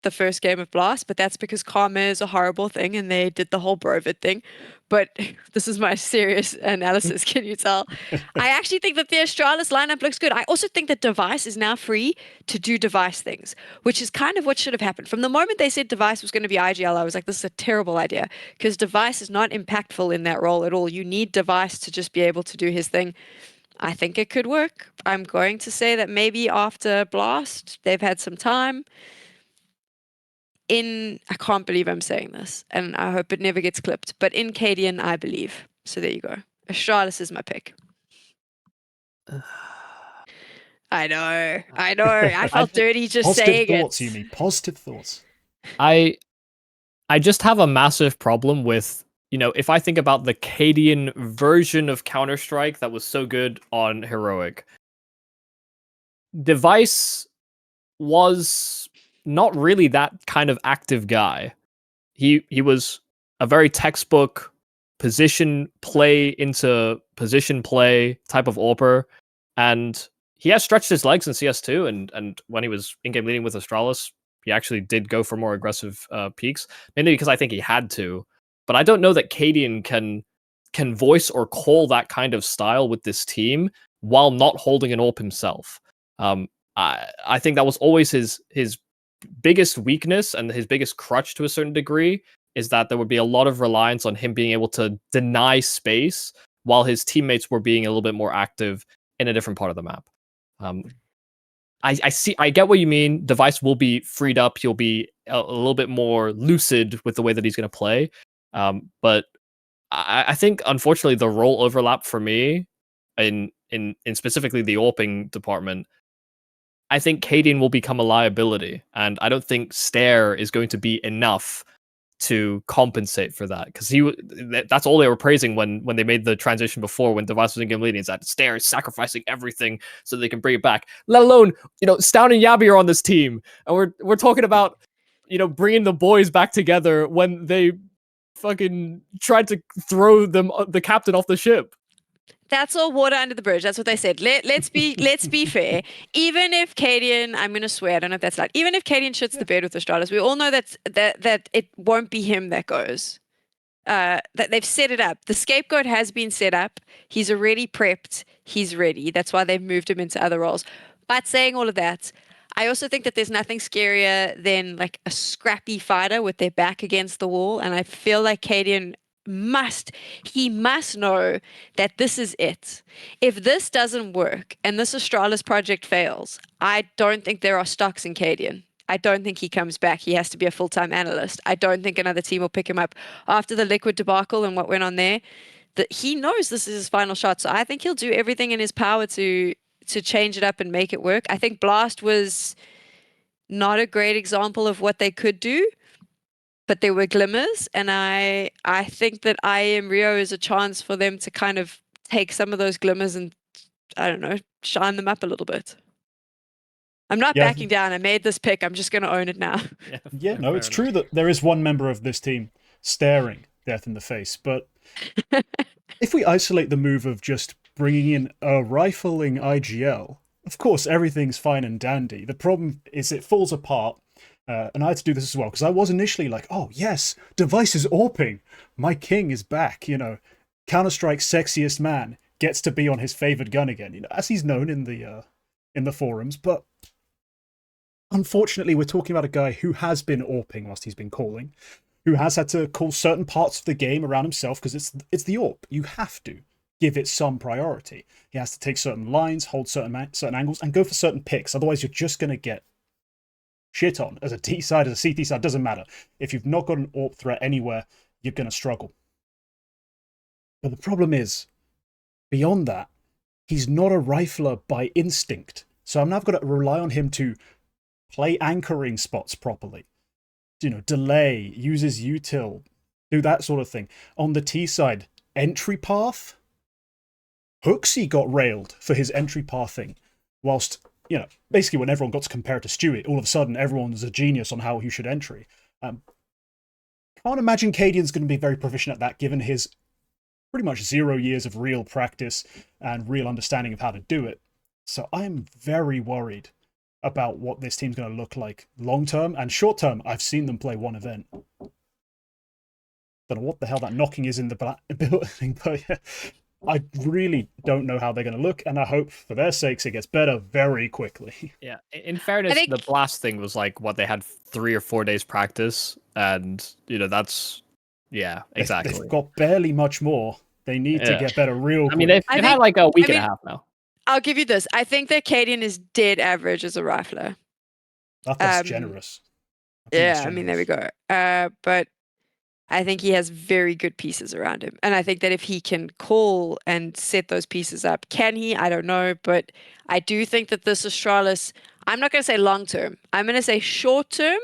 the first game of Blast, but that's because karma is a horrible thing and they did the whole Brovid thing. But this is my serious analysis, can you tell? I actually think that the Astralis lineup looks good. I also think that Device is now free to do Device things, which is kind of what should have happened. From the moment they said Device was going to be IGL, I was like, this is a terrible idea because Device is not impactful in that role at all. You need Device to just be able to do his thing. I think it could work. I'm going to say that maybe after Blast, they've had some time. I can't believe I'm saying this, and I hope it never gets clipped, but in Cadian, I believe. So there you go. Astralis is my pick. I know. I felt dirty just saying Positive thoughts, it. Yumi. Positive thoughts. I just have a massive problem with, if I think about the Cadian version of Counter-Strike that was so good on Heroic, Device was not really that kind of active guy. He was a very textbook position play into position play type of AWPer, and he has stretched his legs in CS2, and when he was in-game leading with Astralis, he actually did go for more aggressive peaks, mainly because I think he had to. But I don't know that Cadian can voice or call that kind of style with this team while not holding an AWP himself. I think that was always his biggest weakness and his biggest crutch to a certain degree, is that there would be a lot of reliance on him being able to deny space while his teammates were being a little bit more active in a different part of the map. I get what you mean. Device will be freed up. He'll be a little bit more lucid with the way that he's going to play. But I think, unfortunately, the role overlap for me in specifically the AWPing department, I think Cadian will become a liability, and I don't think Stare is going to be enough to compensate for that, because that's all they were praising when they made the transition before, when Device was in game leading, is that Stare is sacrificing everything so they can bring it back. Let alone, Stound and Yabi are on this team, and we're talking about, bringing the boys back together when they fucking tried to throw the captain off the ship. That's all water under the bridge. That's what they said. Let's be fair. Even if Cadian, I'm gonna swear, I don't know if that's like, even if Cadian shits the bed with Astralis, we all know that it won't be him that goes. That they've set it up. The scapegoat has been set up. He's already prepped. He's ready. That's why they've moved him into other roles. But saying all of that, I also think that there's nothing scarier than like a scrappy fighter with their back against the wall. And I feel like Cadian he must know that this is it. If this doesn't work and this Astralis project fails, I don't think there are stocks in Cadian. I don't think he comes back. He has to be a full-time analyst. I don't think another team will pick him up after the Liquid debacle and what went on there. That he knows this is his final shot. So I think he'll do everything in his power to change it up and make it work. I think Blast was not a great example of what they could do, but there were glimmers, and I think that IEM Rio is a chance for them to kind of take some of those glimmers and, I don't know, shine them up a little bit. I'm not Yeah. backing down. I made this pick. I'm just going to own it now. Yeah, no, fair it's enough. true that there is one member of this team staring death in the face, but if we isolate the move of just bringing in a rifling IGL, of course, everything's fine and dandy. The problem is it falls apart, and I had to do this as well, because I was initially like, oh, yes, device is AWPing. My king is back, you know. Counter-Strike's sexiest man gets to be on his favored gun again, you know, as he's known in the forums, but unfortunately, we're talking about a guy who has been AWPing whilst he's been calling, who has had to call certain parts of the game around himself because it's the AWP. You have to give it some priority. He has to take certain lines, hold certain angles, and go for certain picks. Otherwise, you're just going to get shit on. As a T side, as a CT side, doesn't matter. If you've not got an AWP threat anywhere, you're going to struggle. But the problem is, beyond that, he's not a rifler by instinct. So I'm now got to rely on him to play anchoring spots properly. You know, delay, use his util, do that sort of thing. On the T side, entry path. Hooksy got railed for his entry path thing, whilst, you know, basically when everyone got to compare it to Stewie, all of a sudden everyone's a genius on how you should entry. Can't imagine Cadian's going to be very proficient at that, given his pretty much 0 years of real practice and real understanding of how to do it. So I'm very worried about what this team's going to look like long term and short term. I've seen them play one event. Don't know what the hell that knocking is in the building, but yeah, I really don't know how they're going to look, and I hope for their sakes it gets better very quickly. Yeah, in fairness, the Blast thing was like what they had 3 or 4 days practice, and you know that's exactly. They've got barely much more. They need to get better real quick. I mean, they've had like a week and a half now. I'll give you this. I think that Cadian is dead average as a rifler. That's generous. Yeah, I mean, there we go. But I think he has very good pieces around him. And I think that if he can call and set those pieces up, can he? I don't know. But I do think that this Astralis, I'm not going to say long term, I'm going to say short term.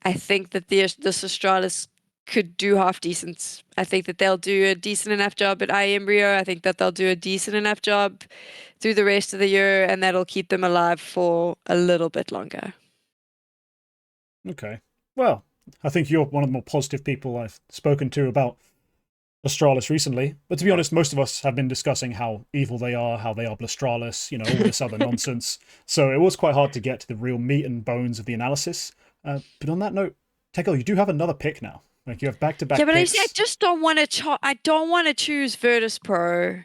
I think that this Astralis could do half decent. I think that they'll do a decent enough job at IEM Rio. I think that they'll do a decent enough job through the rest of the year, and that'll keep them alive for a little bit longer. Okay. Well, I think you're one of the more positive people I've spoken to about Astralis recently. But to be honest, most of us have been discussing how evil they are, how they are Blastralis, you know, all this other nonsense. So it was quite hard to get to the real meat and bones of the analysis. But on that note, TechGirl, you do have another pick now. Like, you have back-to-back picks. Yeah, but I just don't want to. I don't want to choose VirtusPro.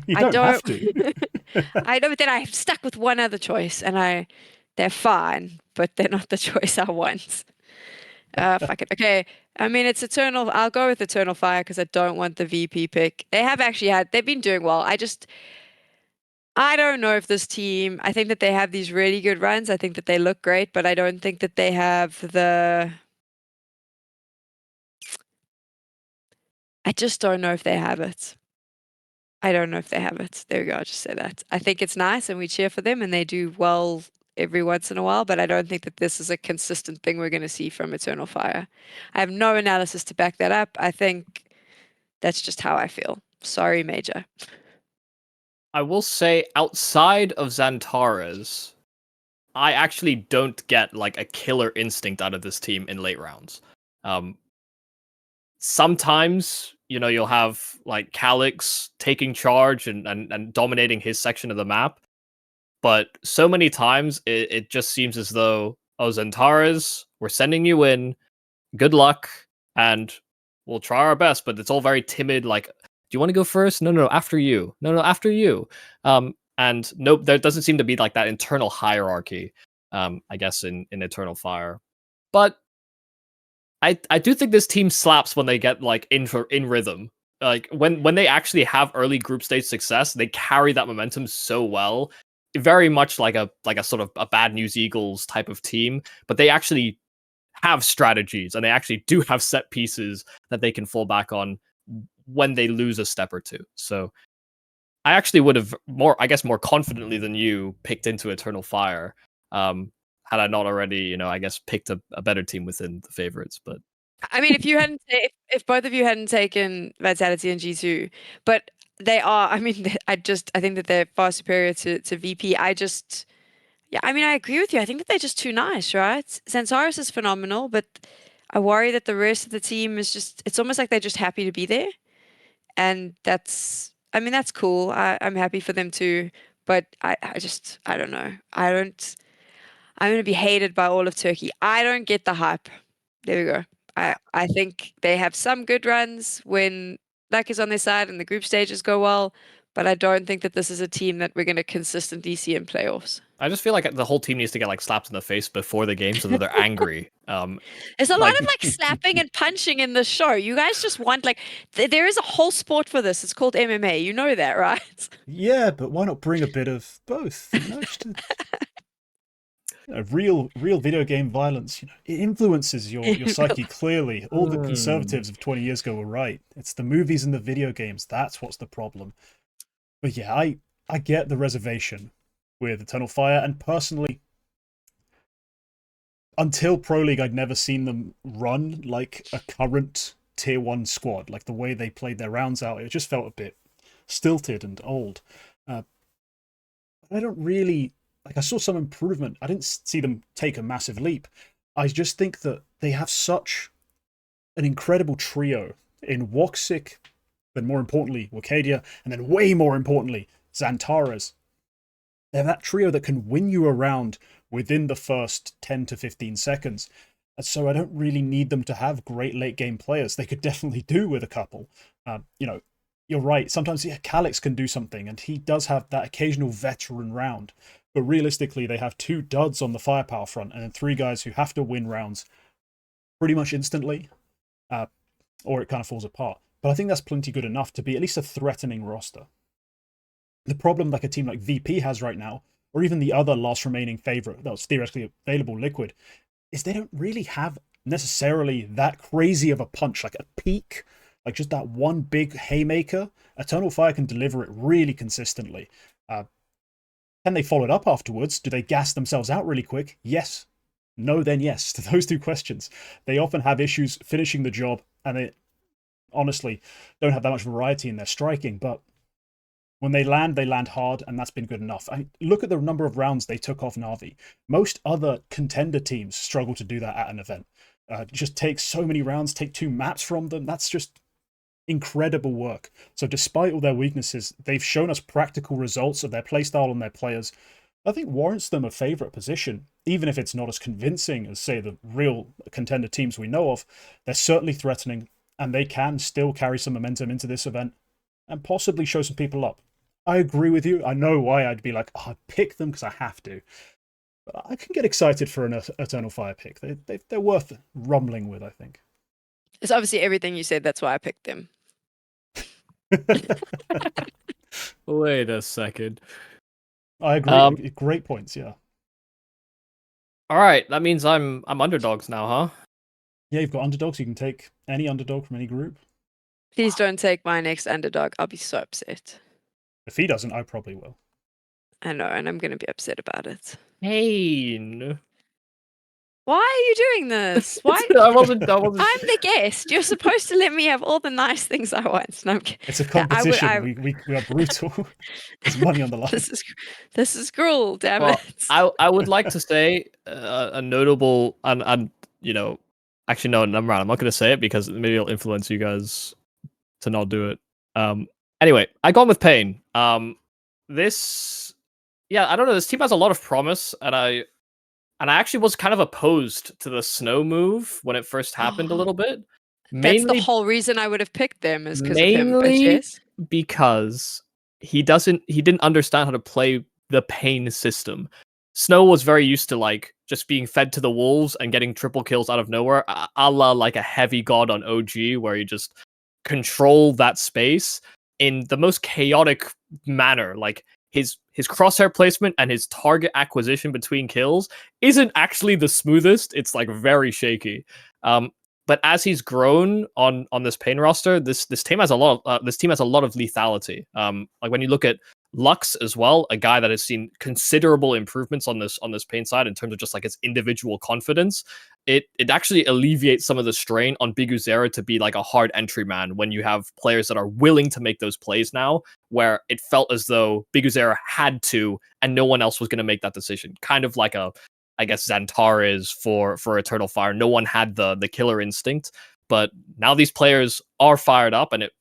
You don't have to. I know, but then I'm stuck with one other choice, and they're fine, but they're not the choice I want. Fuck it. Okay. I mean, it's Eternal. I'll go with Eternal Fire because I don't want the VP pick. They've been doing well. I don't know if this team, I think that they have these really good runs. I think that they look great, but I don't think that they have I just don't know if they have it. I don't know if they have it. There we go. I'll just say that. I think it's nice and we cheer for them and they do well every once in a while, but I don't think that this is a consistent thing we're going to see from Eternal Fire. I have no analysis to back that up. I think that's just how I feel. Sorry, Major. I will say, outside of Xantares, I actually don't get like a killer instinct out of this team in late rounds. Sometimes, you know, you'll have like Calix taking charge and dominating his section of the map. But so many times it just seems as though, oh, Xantares, we're sending you in. Good luck. And we'll try our best, but it's all very timid. Like, do you want to go first? No, after you. No, after you. And nope, there doesn't seem to be like that internal hierarchy, I guess, in Eternal Fire. But I do think this team slaps when they get like in rhythm. Like when they actually have early group stage success, they carry that momentum so well. Very much like a sort of a bad news Eagles type of team, but they actually have strategies and they actually do have set pieces that they can fall back on when they lose a step or two. So I actually would have more confidently than you picked into Eternal Fire. Had I not already, I guess picked a better team within the favorites. But I mean, if both of you hadn't taken Vitality and G2, but they are, I mean, I think that they're far superior to VP. Yeah, I mean, I agree with you. I think that they're just too nice, right? Centaurus is phenomenal, but I worry that the rest of the team is it's almost like they're just happy to be there. And that's cool. I'm happy for them too. But I don't know. I'm going to be hated by all of Turkey. I don't get the hype. There we go. I think they have some good runs when luck is on their side and the group stages go well, but I don't think that this is a team that we're going to consistently see in playoffs. I just feel like the whole team needs to get like slapped in the face before the game so that they're angry. There's a lot of like slapping and punching in the show. You guys just want there is a whole sport for this. It's called MMA. You know that, right? Yeah, but why not bring a bit of both? Just real video game violence. It influences your psyche clearly. All the conservatives of 20 years ago were right. It's the movies and the video games. That's what's the problem. But yeah, I get the reservation with Eternal Fire, and personally, until Pro League, I'd never seen them run like a current tier 1 squad. Like the way they played their rounds out, it just felt a bit stilted and old. I don't really... I saw some improvement. I didn't see them take a massive leap. I just think that they have such an incredible trio in Woxic, then more importantly, Wakadia, and then way more importantly, Xantares. They have that trio that can win you around within the first 10 to 15 seconds. And so I don't really need them to have great late game players. They could definitely do with a couple. You're right. Sometimes Calix can do something, and he does have that occasional veteran round. But realistically, they have 2 duds on the firepower front, and then 3 guys who have to win rounds pretty much instantly, or it kind of falls apart. But I think that's plenty good enough to be at least a threatening roster. The problem like a team like VP has right now, or even the other last remaining favorite that was theoretically available, Liquid, is they don't really have necessarily that crazy of a punch, like a peak, like just that one big haymaker. Eternal Fire can deliver it really consistently. Can they follow it up afterwards? Do they gas themselves out really quick? Yes. No, then yes. To those 2 questions. They often have issues finishing the job, and they honestly don't have that much variety in their striking, but when they land hard, and that's been good enough. Look at the number of rounds they took off Navi. Most other contender teams struggle to do that at an event. Just take so many rounds, take 2 maps from them. That's just incredible work. So despite all their weaknesses, they've shown us practical results of their playstyle and their players. I think warrants them a favorite position, even if it's not as convincing as, say, the real contender teams we know of. They're certainly threatening, and they can still carry some momentum into this event and possibly show some people up. I agree with you. I know why I'd be like, I pick them because I have to. But I can get excited for an Eternal Fire pick. They're worth rumbling with, I think. It's obviously everything you said. That's why I picked them. Wait a second. I agree. Great points, yeah. All right, that means I'm underdogs now, huh? Yeah, you've got underdogs. You can take any underdog from any group. Please don't take my next underdog. I'll be so upset. If he doesn't, I probably will. I know, and I'm going to be upset about it. Pain. Why are you doing this? Why? I wasn't. I'm the guest. You're supposed to let me have all the nice things I want. No, it's a competition. We are brutal. There's money on the line. This is cruel, damn it. I would like to say a notable and actually no, I'm not going to say it because maybe it'll influence you guys to not do it. Anyway, I gone with Pain. I don't know. This team has a lot of promise, and I actually was kind of opposed to the snow move when it first happened a little bit. That's the whole reason I would have picked them, is because of him. But yes, because he didn't understand how to play the Pain system. Snow was very used to like just being fed to the wolves and getting triple kills out of nowhere, a la like a heavy god on OG, where you just control that space in the most chaotic manner. Like his crosshair placement and his target acquisition between kills isn't actually the smoothest. It's like very shaky. But as he's grown on this Pain roster, this team has a lot of lethality. Like when you look at Lux as well, a guy that has seen considerable improvements on this Pain side in terms of just like his individual confidence. It actually alleviates some of the strain on Biguzera to be like a hard entry man when you have players that are willing to make those plays now, where it felt as though Biguzera had to and no one else was going to make that decision. Kind of like I guess Xantar is for Eternal Fire. No one had the killer instinct, but now these players are fired up, and it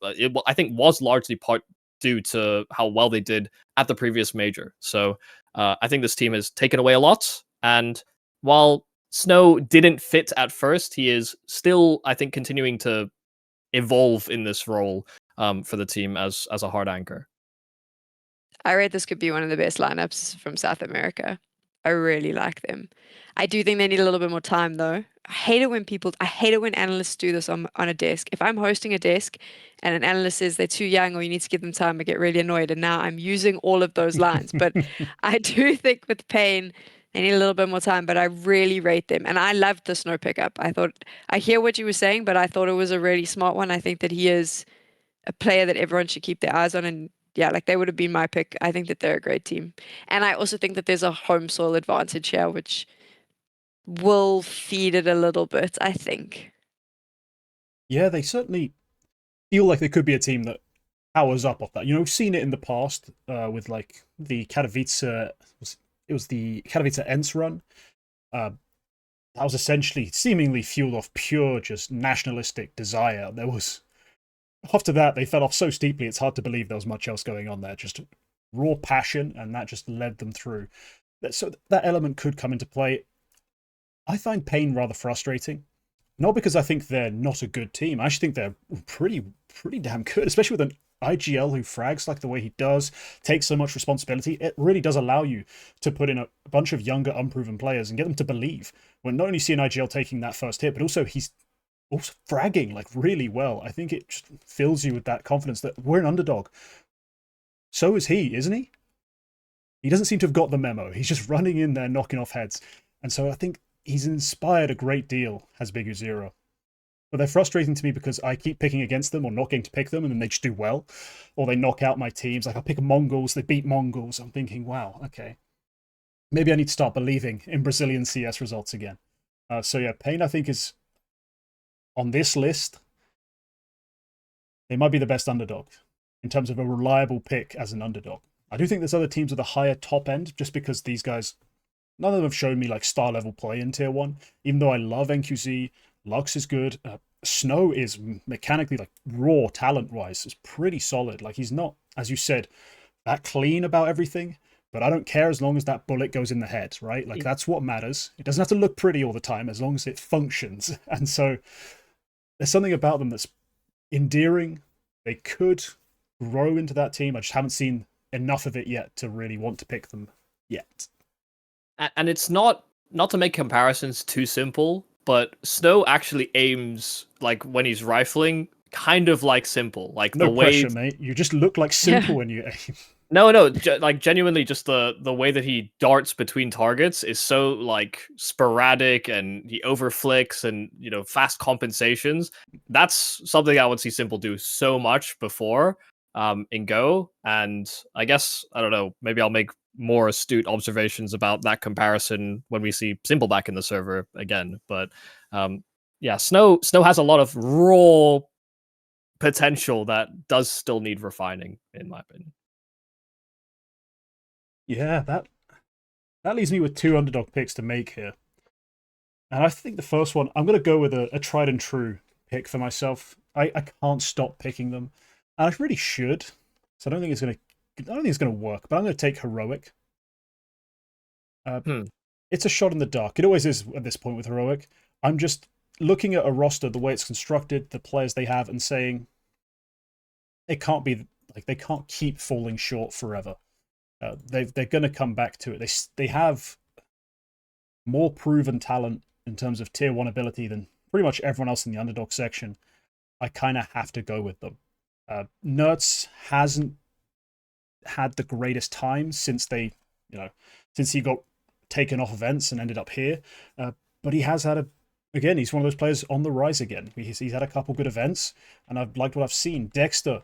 I think was largely part due to how well they did at the previous major. So I think this team has taken away a lot, and while Snow didn't fit at first, he is still, I think, continuing to evolve in this role for the team as a hard anchor. I rate this could be one of the best lineups from South America. I really like them. I do think they need a little bit more time though. I hate it when analysts do this on a desk. If I'm hosting a desk and an analyst says they're too young or you need to give them time, I get really annoyed. And now I'm using all of those lines. But I do think with Pain, they need a little bit more time, but I really rate them. And I loved the Snow pickup. I hear what you were saying, but I thought it was a really smart one. I think that he is a player that everyone should keep their eyes on. And yeah, like they would have been my pick. I think that they're a great team. And I also think that there's a home soil advantage here, which will feed it a little bit, I think. Yeah, they certainly feel like they could be a team that powers up off that. You know, we've seen it in the past with like the Katowice. It was the Katowice Ents run. That was essentially seemingly fueled off pure just nationalistic desire. There was after that they fell off so steeply it's hard to believe there was much else going on there. Just raw passion, and that just led them through. So that element could come into play. I find Pain rather frustrating. Not because I think they're not a good team. I actually think they're pretty damn good, especially with an IGL who frags like the way he does, takes so much responsibility. It really does allow you to put in a bunch of younger, unproven players and get them to believe. When not only see an IGL taking that first hit, but also he's also fragging like really well. I think it just fills you with that confidence that we're an underdog. So is he, isn't he? He doesn't seem to have got the memo. He's just running in there, knocking off heads. And so I think he's inspired a great deal, has Biguzera. But they're frustrating to me because I keep picking against them or not getting to pick them, and then they just do well. Or they knock out my teams. Like I'll pick Mongolz, they beat Mongolz. I'm thinking, wow, okay. Maybe I need to start believing in Brazilian CS results again. So yeah, Pain I think is on this list. They might be the best underdog in terms of a reliable pick as an underdog. I do think there's other teams with a higher top end just because these guys, none of them have shown me like star level play in tier 1. Even though I love NQZ, Lux is good. Snow is mechanically, like raw talent wise, is pretty solid. Like he's not, as you said, that clean about everything, but I don't care as long as that bullet goes in the head, right? Like that's what matters. It doesn't have to look pretty all the time as long as it functions. And so there's something about them that's endearing. They could grow into that team. I just haven't seen enough of it yet to really want to pick them yet. And it's not to make comparisons too simple, but Snow actually aims like when he's rifling, kind of like Simple. Like no the way pressure, mate. You just look like Simple when you aim. No, like genuinely, just the way that he darts between targets is so like sporadic, and he overflicks, and fast compensations. That's something I would see Simple do so much before in Go, and I guess I don't know. Maybe I'll make more astute observations about that comparison when we see Simple back in the server again. But yeah, Snow has a lot of raw potential that does still need refining, in my opinion. Yeah, that leaves me with 2 underdog picks to make here. And I think the first one, I'm going to go with a tried and true pick for myself. I can't stop picking them. And I really should. So I don't think it's going to work, but I'm going to take Heroic. It's a shot in the dark. It always is at this point with Heroic. I'm just looking at a roster, the way it's constructed, the players they have, and saying it can't be like they can't keep falling short forever. They're going to come back to it. They have more proven talent in terms of tier 1 ability than pretty much everyone else in the underdog section, I kind of have to go with them. Nerds hasn't had the greatest time since since he got taken off events and ended up here. But he has had again, he's one of those players on the rise again. He's had a couple good events, and I've liked what I've seen. Dexter,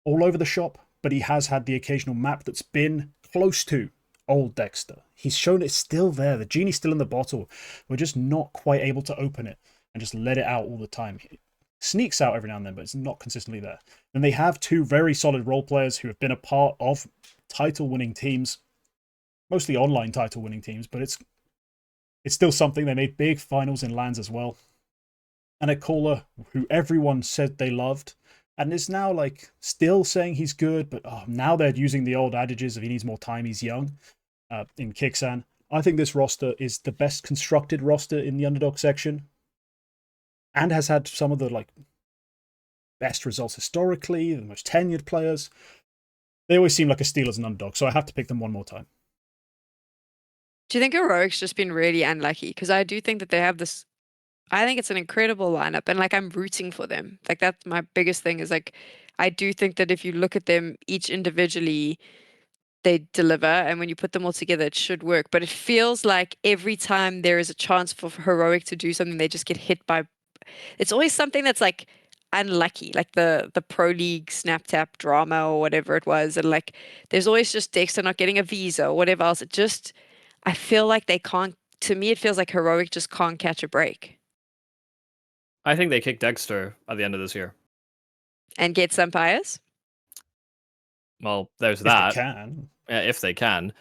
all over the shop, but he has had the occasional map that's been close to old Dexter. He's shown it's still there. The genie's still in the bottle. We're just not quite able to open it and just let it out all the time. It sneaks out every now and then, but it's not consistently there. And they have two very solid role players who have been a part of title-winning teams, mostly online title-winning teams, but it's still something. They made big finals in LANs as well. And a caller who everyone said they loved, and is now like still saying he's good, but now they're using the old adages of he needs more time, he's young, in Kixan. I think this roster is the best constructed roster in the underdog section, and has had some of the best results historically, the most tenured players. They always seem like a steal as an underdog, so I have to pick them one more time. Do you think Heroic's just been really unlucky? Because I do think that they have this. I think it's an incredible lineup, and I'm rooting for them. That's my biggest thing. Is I do think that if you look at them each individually, they deliver, and when you put them all together, it should work. But it feels like every time there is a chance for Heroic to do something, they just get hit by. It's always something that's unlucky, like the Pro League snap tap drama or whatever it was, and there's always just Dexter not getting a visa or whatever else. I feel like they can't. To me, it feels like Heroic just can't catch a break. I think they kick Dexter at the end of this year. And get some bias? Well, there's if that. They can. If they can.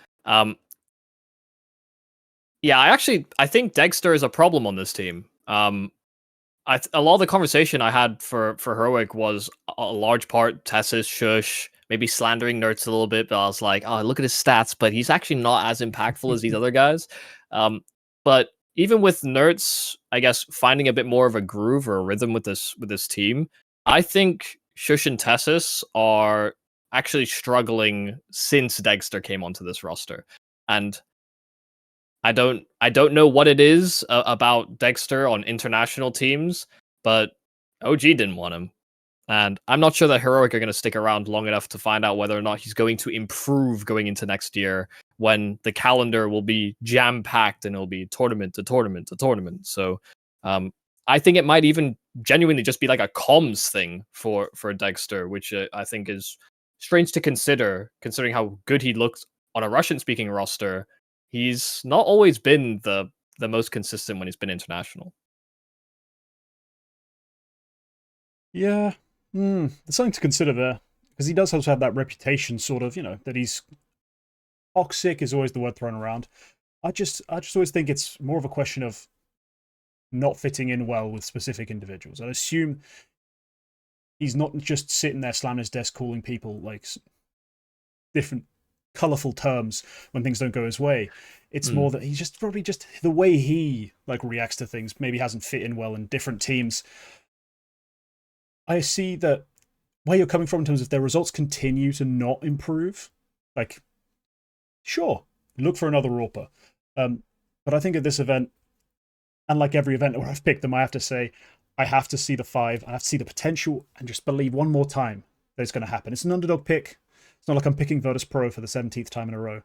Yeah, I think Dexter is a problem on this team. A lot of the conversation I had for Heroic was a large part Tessis, Shush, maybe slandering Nerds a little bit, but I was like, oh, look at his stats, but he's actually not as impactful as these other guys. But even with Nerds, I guess, finding a bit more of a groove or a rhythm with this team, I think Shush and Tessis are actually struggling since Dexter came onto this roster. And I don't know what it is about Dexter on international teams, but OG didn't want him. And I'm not sure that Heroic are going to stick around long enough to find out whether or not he's going to improve going into next year when the calendar will be jam-packed and it'll be tournament to tournament to tournament. So I think it might even genuinely just be like a comms thing for Dexter, which I think is strange to consider, considering how good he looked on a Russian-speaking roster. He's not always been the most consistent when he's been international. Yeah. There's something to consider there, because he does also have that reputation, sort of, that he's toxic is always the word thrown around. I just always think it's more of a question of not fitting in well with specific individuals. I assume he's not just sitting there slamming his desk calling people different colorful terms when things don't go his way. It's more that he's just probably just the way he reacts to things maybe hasn't fit in well in different teams. I see that where you're coming from in terms of their results continue to not improve. Sure, look for another AWPer. But I think at this event, and like every event where I've picked them, I have to say, I have to see the 5, I have to see the potential, and just believe one more time that it's going to happen. It's an underdog pick. It's not like I'm picking VirtusPro for the 17th time in a row.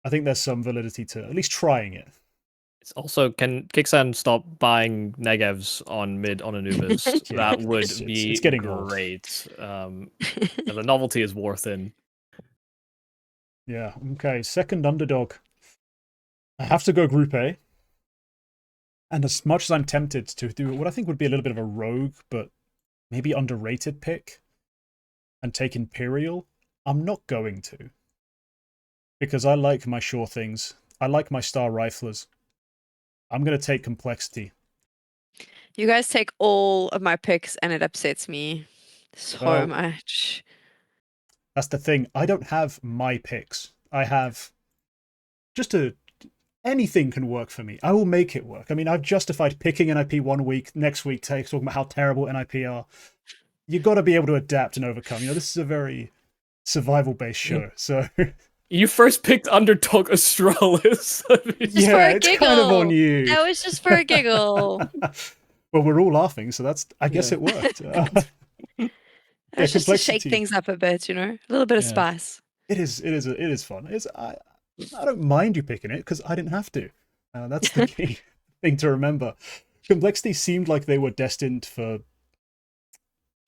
I think there's some validity to at least trying it. It's also, can Kixan stop buying Negevs on mid on Anubis? Yeah, that would be it's getting great. The novelty is wore thin. Yeah, okay. Second underdog. I have to go Group A. And as much as I'm tempted to do what I think would be a little bit of a rogue, but maybe underrated pick, and take Imperial, I'm not going to. Because I like my sure things. I like my star riflers. I'm going to take Complexity. You guys take all of my picks and it upsets me so much. That's the thing. I don't have my picks. I have anything can work for me. I will make it work. I mean, I've justified picking NIP 1 week, next week talking about how terrible NIP are. You've got to be able to adapt and overcome. This is a very survival-based show, so... You first picked underdog Astralis. I mean, Just for Yeah, a it's kind of on giggle. you. That was just for a giggle. Well, we're all laughing, so I guess Yeah. it worked. That Yeah, was just to shake complexity. things up a bit, you know, a little bit of Yeah. spice. It is fun. I don't mind you picking it because I didn't have to. That's the key thing to remember. Complexity seemed like they were destined for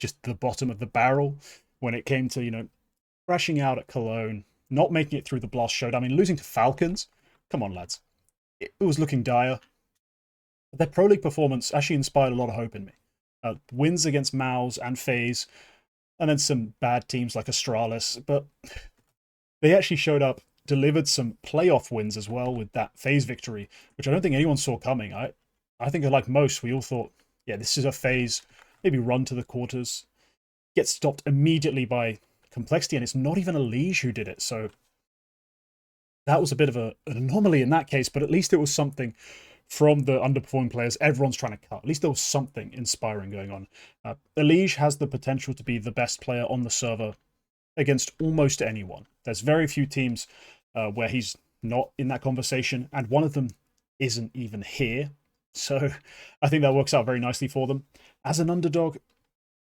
just the bottom of the barrel when it came to crashing out at Cologne, not making it through the Blast Showdown. I mean, losing to Falcons. Come on, lads. It was looking dire. But their Pro League performance actually inspired a lot of hope in me. Wins against MOUZ and FaZe, and then some bad teams like Astralis, but they actually showed up, delivered some playoff wins as well with that FaZe victory, which I don't think anyone saw coming. I think like most, we all thought, yeah, this is a FaZe, maybe run to the quarters, get stopped immediately by Complexity, and it's not even a Liege who did it, so that was a bit of an anomaly in that case, but at least it was something from the underperforming players everyone's trying to cut. At least there was something inspiring going on. Liege has the potential to be the best player on the server against almost anyone. There's very few teams where he's not in that conversation, and one of them isn't even here. So I think that works out very nicely for them. As an underdog,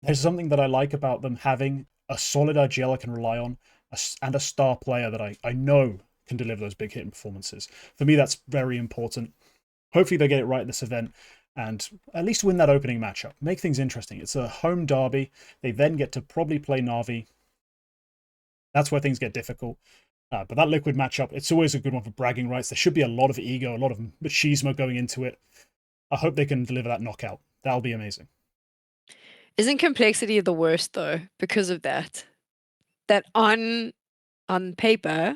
there's something that I like about them having a solid IGL I can rely on and a star player that I know can deliver those big hitting performances. For me, that's very important. Hopefully they get it right this event and at least win that opening matchup. Make things interesting. It's a home derby. They then get to probably play NAVI. That's where things get difficult. But that Liquid matchup, it's always a good one for bragging rights. There should be a lot of ego, a lot of machismo going into it. I hope they can deliver that knockout. That'll be amazing. Isn't Complexity the worst though because of that? That on paper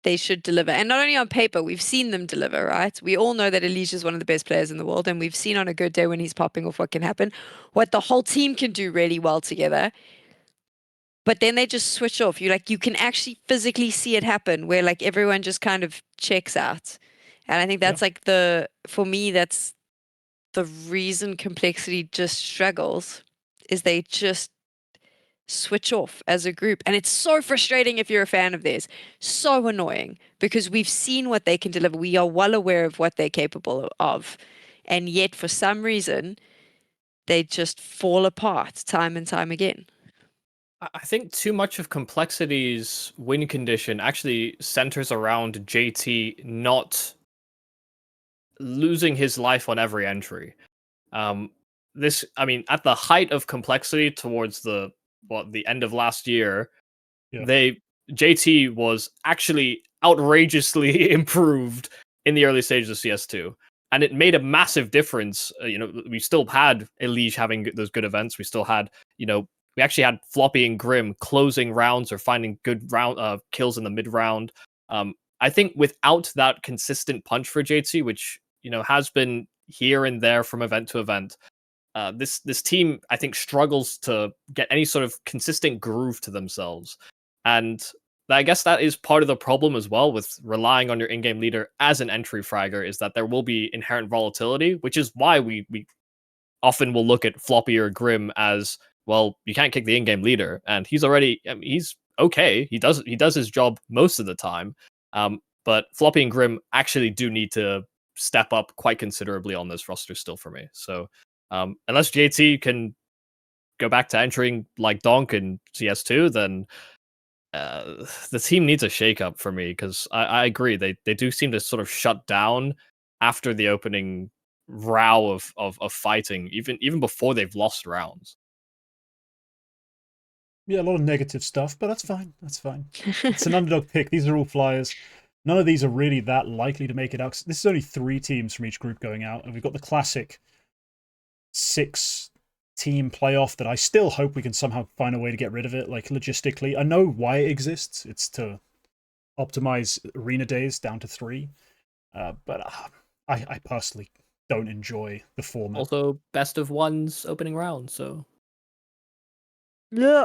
they should deliver, and not only on paper, we've seen them deliver. Right? We all know that Elise is one of the best players in the world, and we've seen on a good day when he's popping off what can happen, what the whole team can do really well together. But then they just switch off. You can actually physically see it happen where like everyone just kind of checks out. And I think that's for me, that's the reason Complexity just struggles is they just switch off as a group. And it's so frustrating if you're a fan of theirs. So annoying because we've seen what they can deliver. We are well aware of what they're capable of. And yet for some reason, they just fall apart time and time again. I think too much of Complexity's win condition actually centers around JT not losing his life on every entry. I mean, at the height of Complexity towards the end of last year, Yeah. JT was actually outrageously improved in the early stages of CS2. And it made a massive difference. We still had Elige having those good events. We still had, we actually had Floppy and Grim closing rounds or finding good kills in the mid round. I think without that consistent punch for JT, which has been here and there from event to event, this team I think struggles to get any sort of consistent groove to themselves, and I guess that is part of the problem as well with relying on your in-game leader as an entry fragger, is that there will be inherent volatility, which is why we often will look at Floppy or Grim as, well, you can't kick the in-game leader, and he's okay. He does his job most of the time, but Floppy and Grim actually do need to step up quite considerably on this roster still for me. So unless JT can go back to entering like Donk in CS2, then the team needs a shakeup for me, because I agree they do seem to sort of shut down after the opening row of fighting, even before they've lost rounds. Yeah, a lot of negative stuff, but that's fine. That's fine. It's an underdog pick. These are all flyers. None of these are really that likely to make it out. This is only 3 teams from each group going out, and we've got the classic 6-team playoff that I still hope we can somehow find a way to get rid of it, like logistically. I know why it exists. It's to optimize arena days down to 3, but I personally don't enjoy the format. Also, best of ones opening round, so. Yeah.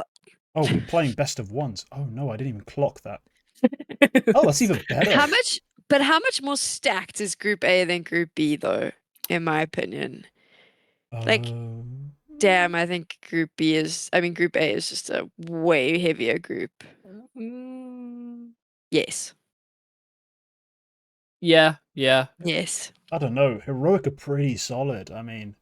Oh, we're playing best of ones. Oh no, I didn't even clock that. Oh, that's even better. How much more stacked is Group A than Group B though, in my opinion? Like, damn, I think Group A is just a way heavier group. Yes. Yeah. Yes. I don't know. Heroic are pretty solid. I mean,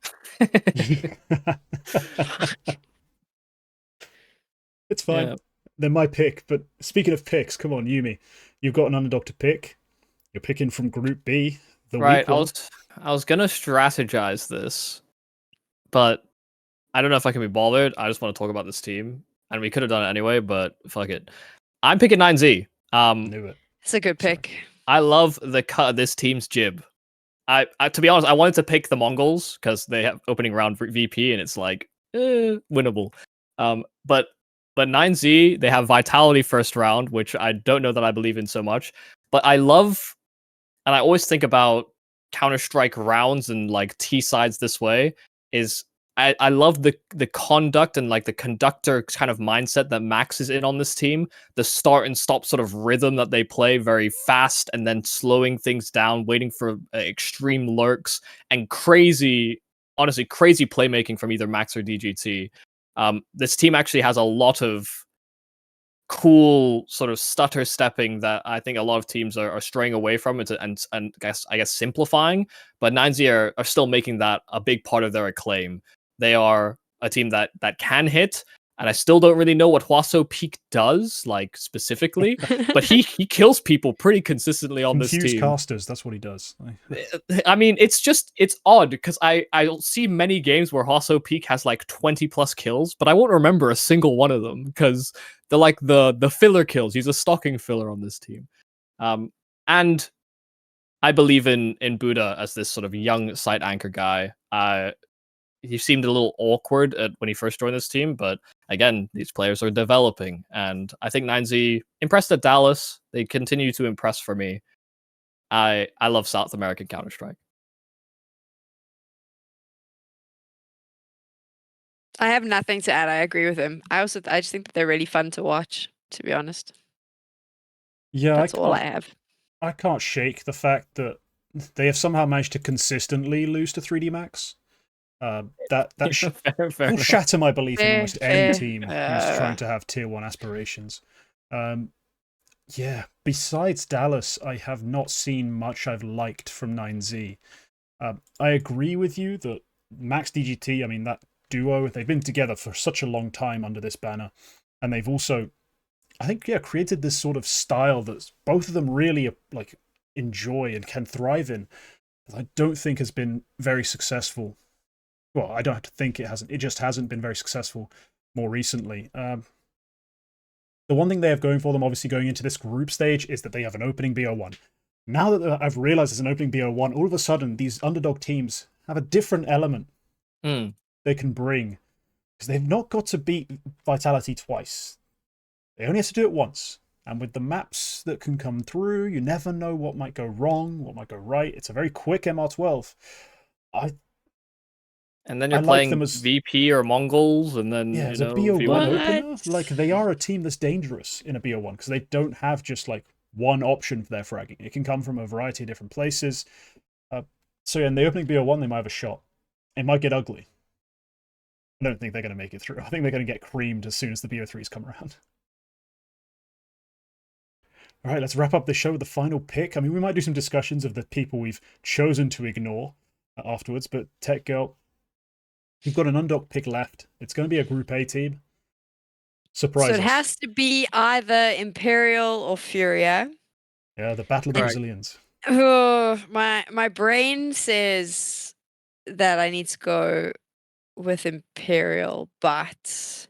it's fine. Yeah. They're my pick. But speaking of picks, come on, Yumi, you've got an underdog to pick. You're picking from Group B, the Right. weak one. I was gonna strategize this, but I don't know if I can be bothered. I just want to talk about this team, and we could have done it anyway, but fuck it. I'm picking 9Z. Knew it. It's a good Sorry. pick. I love the cut of this team's jib. I to be honest, I wanted to pick the Mongolz because they have opening round VP, and it's like winnable. But 9Z, they have Vitality first round, which I don't know that I believe in so much. But I love, and I always think about Counter-Strike rounds and like T sides this way, is I love the conduct and like the conductor kind of mindset that Max is in on this team. The start and stop sort of rhythm that they play, very fast and then slowing things down, waiting for extreme lurks and crazy, honestly crazy playmaking from either Max or DGT. This team actually has a lot of cool sort of stutter stepping that I think a lot of teams are straying away from and I guess simplifying. But 9Z are still making that a big part of their acclaim. They are a team that can hit, and I still don't really know what Hwaso Peak does, like specifically, but he kills people pretty consistently on this Confused team. casters, that's what he does. I mean, it's odd because I see many games where Hwaso Peak has like 20 plus kills, but I won't remember a single one of them because they're like the filler kills. He's a stalking filler on this team. And I believe in Buddha as this sort of young side anchor guy. He seemed a little awkward when he first joined this team, but again, these players are developing, and I think 9Z impressed at Dallas. They continue to impress for me. I love South American Counter-Strike. I have nothing to add. I agree with him. I just think that they're really fun to watch, to be honest. Yeah, That's all I have. I can't shake the fact that they have somehow managed to consistently lose to 3D Max. That fair will enough. shatter my belief in almost any Fair. team who's trying to have tier 1 aspirations. Yeah, besides Dallas, I have not seen much I've liked from 9Z. I agree with you that Max DGT, I mean, that duo, they've been together for such a long time under this banner. And they've also, I think, yeah, created this sort of style that both of them really like enjoy and can thrive in. That I don't think has been very successful. Well, I don't have to think it hasn't. It just hasn't been very successful more recently. The one thing they have going for them, obviously going into this group stage, is that they have an opening BO1. Now that I've realized there's an opening BO1, all of a sudden these underdog teams have a different element they can bring. Because they've not got to beat Vitality twice. They only have to do it once. And with the maps that can come through, you never know what might go wrong, what might go right. It's a very quick MR12. And then you're I playing like them as VP or Mongolz, and then yeah, as a if you BO1 win. opener, like they are a team that's dangerous in a BO1 because they don't have just like one option for their fragging. It can come from a variety of different places. So yeah, in the opening BO1, they might have a shot. It might get ugly. I don't think they're going to make it through. I think they're going to get creamed as soon as the BO3s come around. All right, let's wrap up the show with the final pick. I mean, we might do some discussions of the people we've chosen to ignore afterwards, but TechGirl, you've got an underdog pick left. It's going to be a Group A team. Surprise So it us. has to be either Imperial or Furia. Yeah, the Battle of the Correct. Brazilians. Oh, my brain says that I need to go with Imperial, but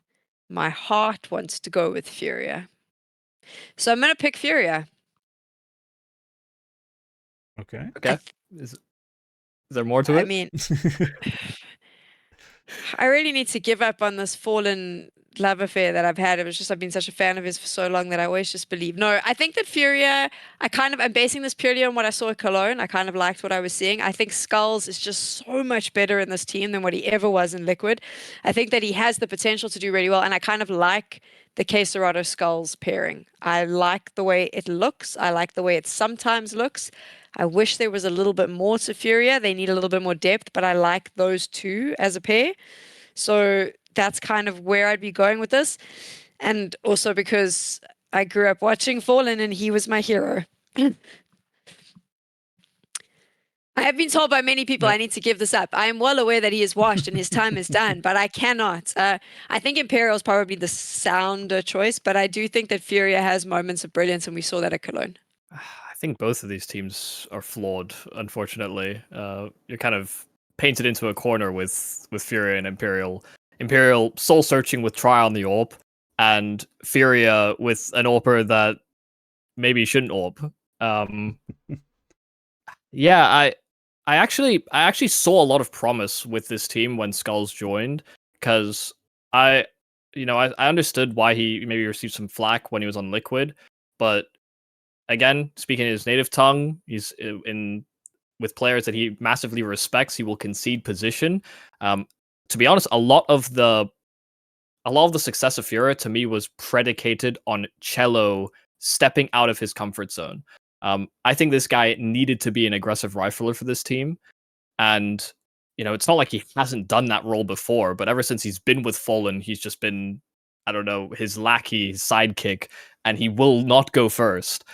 my heart wants to go with Furia. So I'm gonna pick Furia. Okay. Okay. Is there more to I it? mean, I really need to give up on this fallen love affair that I've had. It was just I've been such a fan of his for so long that I always just believe. No, I think that Furia, I'm basing this purely on what I saw at Cologne. I kind of liked what I was seeing. I think Skulls is just so much better in this team than what he ever was in Liquid. I think that he has the potential to do really well, and I kind of like the Queserado Skulls pairing. I like the way it looks. I like the way it sometimes looks. I wish there was a little bit more to Furia. They need a little bit more depth, but I like those two as a pair. So that's kind of where I'd be going with this. And also because I grew up watching Fallen, and he was my hero. I have been told by many people I need to give this up. I am well aware that he is washed and his time is done, but I cannot. I think Imperial is probably the sounder choice, but I do think that Furia has moments of brilliance, and we saw that at Cologne. I think both of these teams are flawed, unfortunately. You're kind of painted into a corner with Furia and Imperial. Imperial soul searching with Try on the AWP, and Furia with an AWPer that maybe shouldn't AWP. Yeah, I actually saw a lot of promise with this team when Skulls joined, because I understood why he maybe received some flack when he was on Liquid, but again, speaking his native tongue, he's in with players that he massively respects. He will concede position. To be honest, a lot of the success of Furia to me was predicated on Cello stepping out of his comfort zone. I think this guy needed to be an aggressive rifler for this team, and it's not like he hasn't done that role before. But ever since he's been with Fallen, he's just been, I don't know, his lackey, his sidekick, and he will not go first.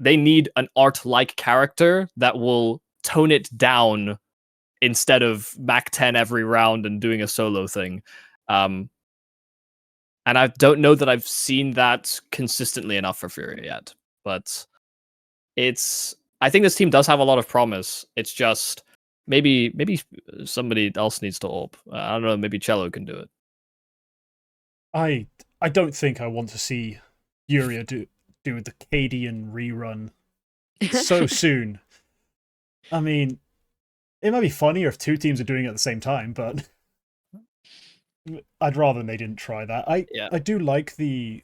They need an art-like character that will tone it down instead of Mac 10 every round and doing a solo thing. And I don't know that I've seen that consistently enough for Furia yet. But I think this team does have a lot of promise. It's just maybe somebody else needs to AWP. I don't know, maybe Cello can do it. I don't think I want to see Furia do the Cadian rerun so soon. I mean, it might be funnier if two teams are doing it at the same time, but I'd rather they didn't try that. I do like the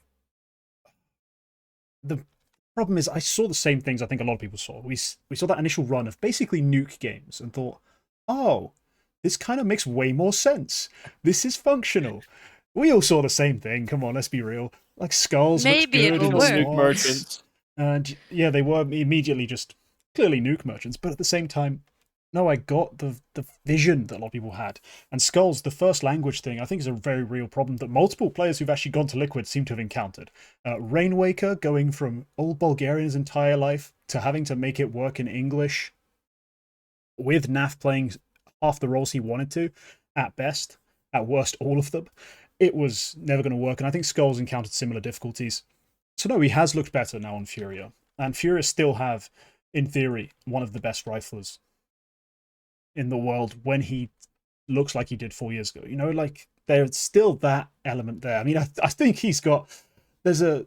problem is I saw the same things I think a lot of people saw. We saw that initial run of basically nuke games and thought, oh, this kind of makes way more sense. This is functional. We all saw the same thing. Come on, let's be real. Like Skulls Maybe looked good it in will work. Nuke merchants. And yeah, they were immediately just clearly nuke merchants, but at the same time, no, I got the vision that a lot of people had. And Skulls, the first language thing, I think is a very real problem that multiple players who've actually gone to Liquid seem to have encountered. Rainwaker going from old Bulgarian his entire life to having to make it work in English with NAF playing half the roles he wanted to, at best, at worst, all of them. It was never going to work, and I think Skulls encountered similar difficulties. So no, he has looked better now on Furia. And Furia still have, in theory, one of the best riflers in the world when he looks like he did 4 years ago. Like there's still that element there. I mean, I think he's got there's a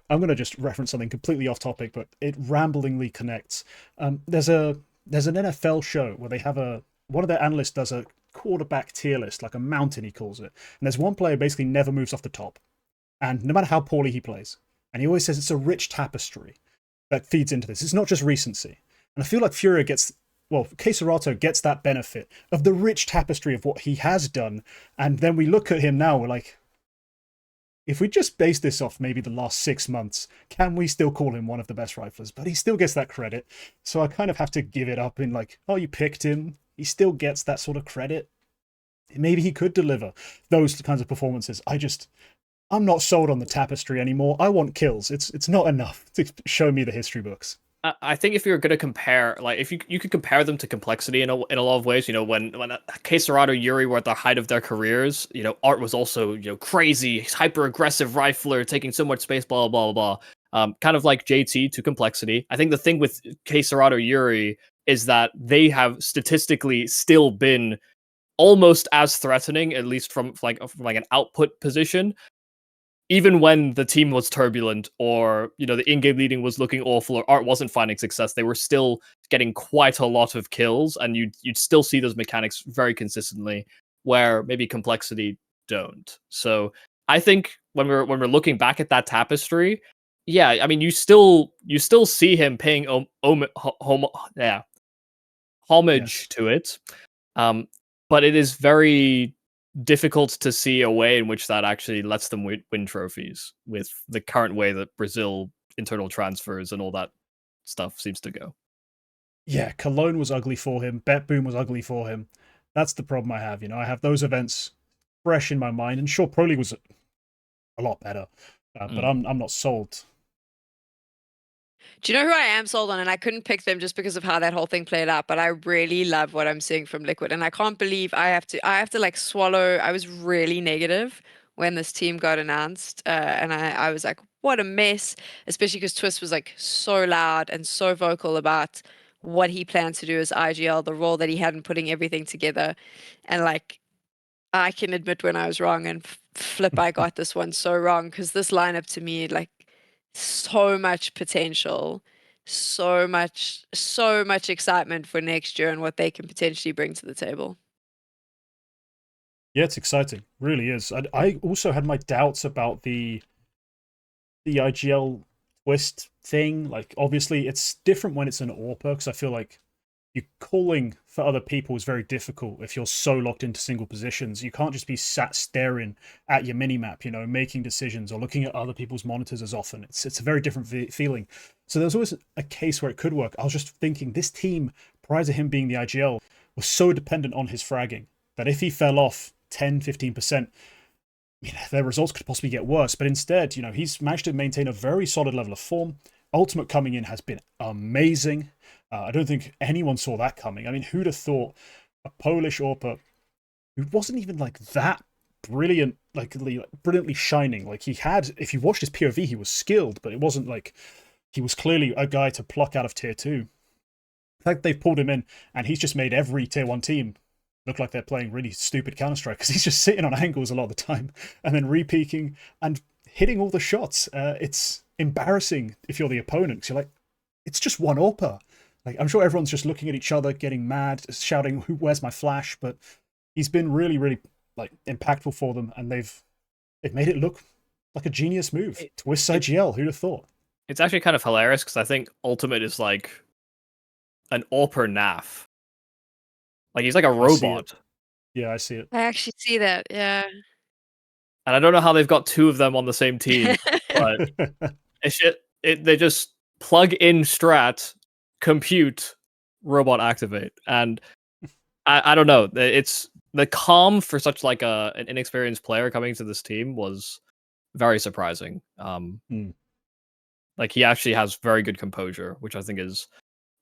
I'm going to just reference something completely off topic, but it ramblingly connects. There's an NFL show where they have one of their analysts does a quarterback tier list, like a mountain he calls it. And there's one player basically never moves off the top. And no matter how poorly he plays. And he always says it's a rich tapestry that feeds into this. It's not just recency. And I feel like Furia Keserato gets that benefit of the rich tapestry of what he has done. And then we look at him now, we're like, if we just base this off maybe the last 6 months, can we still call him one of the best riflers? But he still gets that credit. So I kind of have to give it up in like, oh, you picked him. He still gets that sort of credit. Maybe he could deliver those kinds of performances. I'm not sold on the tapestry anymore. I want kills. It's not enough to show me the history books. I think if you're going to compare, like, if you could compare them to complexity in a lot of ways, when Keserato, Yuri were at the height of their careers, Art was also, crazy, hyper aggressive rifler, taking so much space, blah, blah, blah, blah. Kind of like JT to complexity. I think the thing with Keserato, Yuri is that they have statistically still been almost as threatening, at least from an output position, even when the team was turbulent or, the in-game leading was looking awful or Art wasn't finding success, they were still getting quite a lot of kills, and you'd still see those mechanics very consistently, where maybe complexity don't. So I think when we're looking back at that tapestry, yeah, I mean, you still see him paying homage to it, but it is very difficult to see a way in which that actually lets them win trophies with the current way that Brazil internal transfers and all that stuff seems to go. Yeah, Cologne was ugly for him. Bet Boom was ugly for him. That's the problem I have. I have those events fresh in my mind, and sure, Pro League was a lot better. But I'm not sold. Do you know who I am sold on? And I couldn't pick them just because of how that whole thing played out. But I really love what I'm seeing from Liquid, and I can't believe I have to like swallow. I was really negative when this team got announced, and I was like, what a mess. Especially because Twist was like so loud and so vocal about what he planned to do as IGL, the role that he had in putting everything together, and like I can admit when I was wrong, and flip, I got this one so wrong because this lineup to me, like, so much potential, so much excitement for next year and what they can potentially bring to the table. Yeah, it's exciting. Really is. I also had my doubts about the IGL twist thing. Like, obviously, it's different when it's an AWPer, because I feel like you calling for other people is very difficult if you're so locked into single positions. You can't just be sat staring at your minimap, you know, making decisions or looking at other people's monitors as often. It's a very different feeling. So there's always a case where it could work. I was just thinking this team, prior to him being the IGL, was so dependent on his fragging that if he fell off 10, 15%, you know, their results could possibly get worse. But instead, you know, he's managed to maintain a very solid level of form. Ultimate coming in has been amazing. I don't think anyone saw that coming. I mean, who'd have thought a Polish AWPer who wasn't even like that brilliant, like brilliantly shining. Like he had, if you watched his POV, he was skilled, but it wasn't like he was clearly a guy to pluck out of tier 2. The fact they've pulled him in and he's just made every tier 1 team look like they're playing really stupid Counter-Strike because he's just sitting on angles a lot of the time and then re-peeking and hitting all the shots. It's embarrassing if you're the opponent because you're like, it's just one AWPer. Like, I'm sure everyone's just looking at each other, getting mad, shouting, "Where's my flash?" But he's been really, really like impactful for them, and they've made it look like a genius move. Twist IGL, who'd have thought? It's actually kind of hilarious because I think Ultimate is like an AWPer NAF. Like he's like a robot. Yeah, I see it. I actually see that. Yeah. And I don't know how they've got 2 of them on the same team, but they just plug in strat, compute, robot activate, and I don't know. It's the calm for such like an inexperienced player coming to this team was very surprising. Like he actually has very good composure, which I think is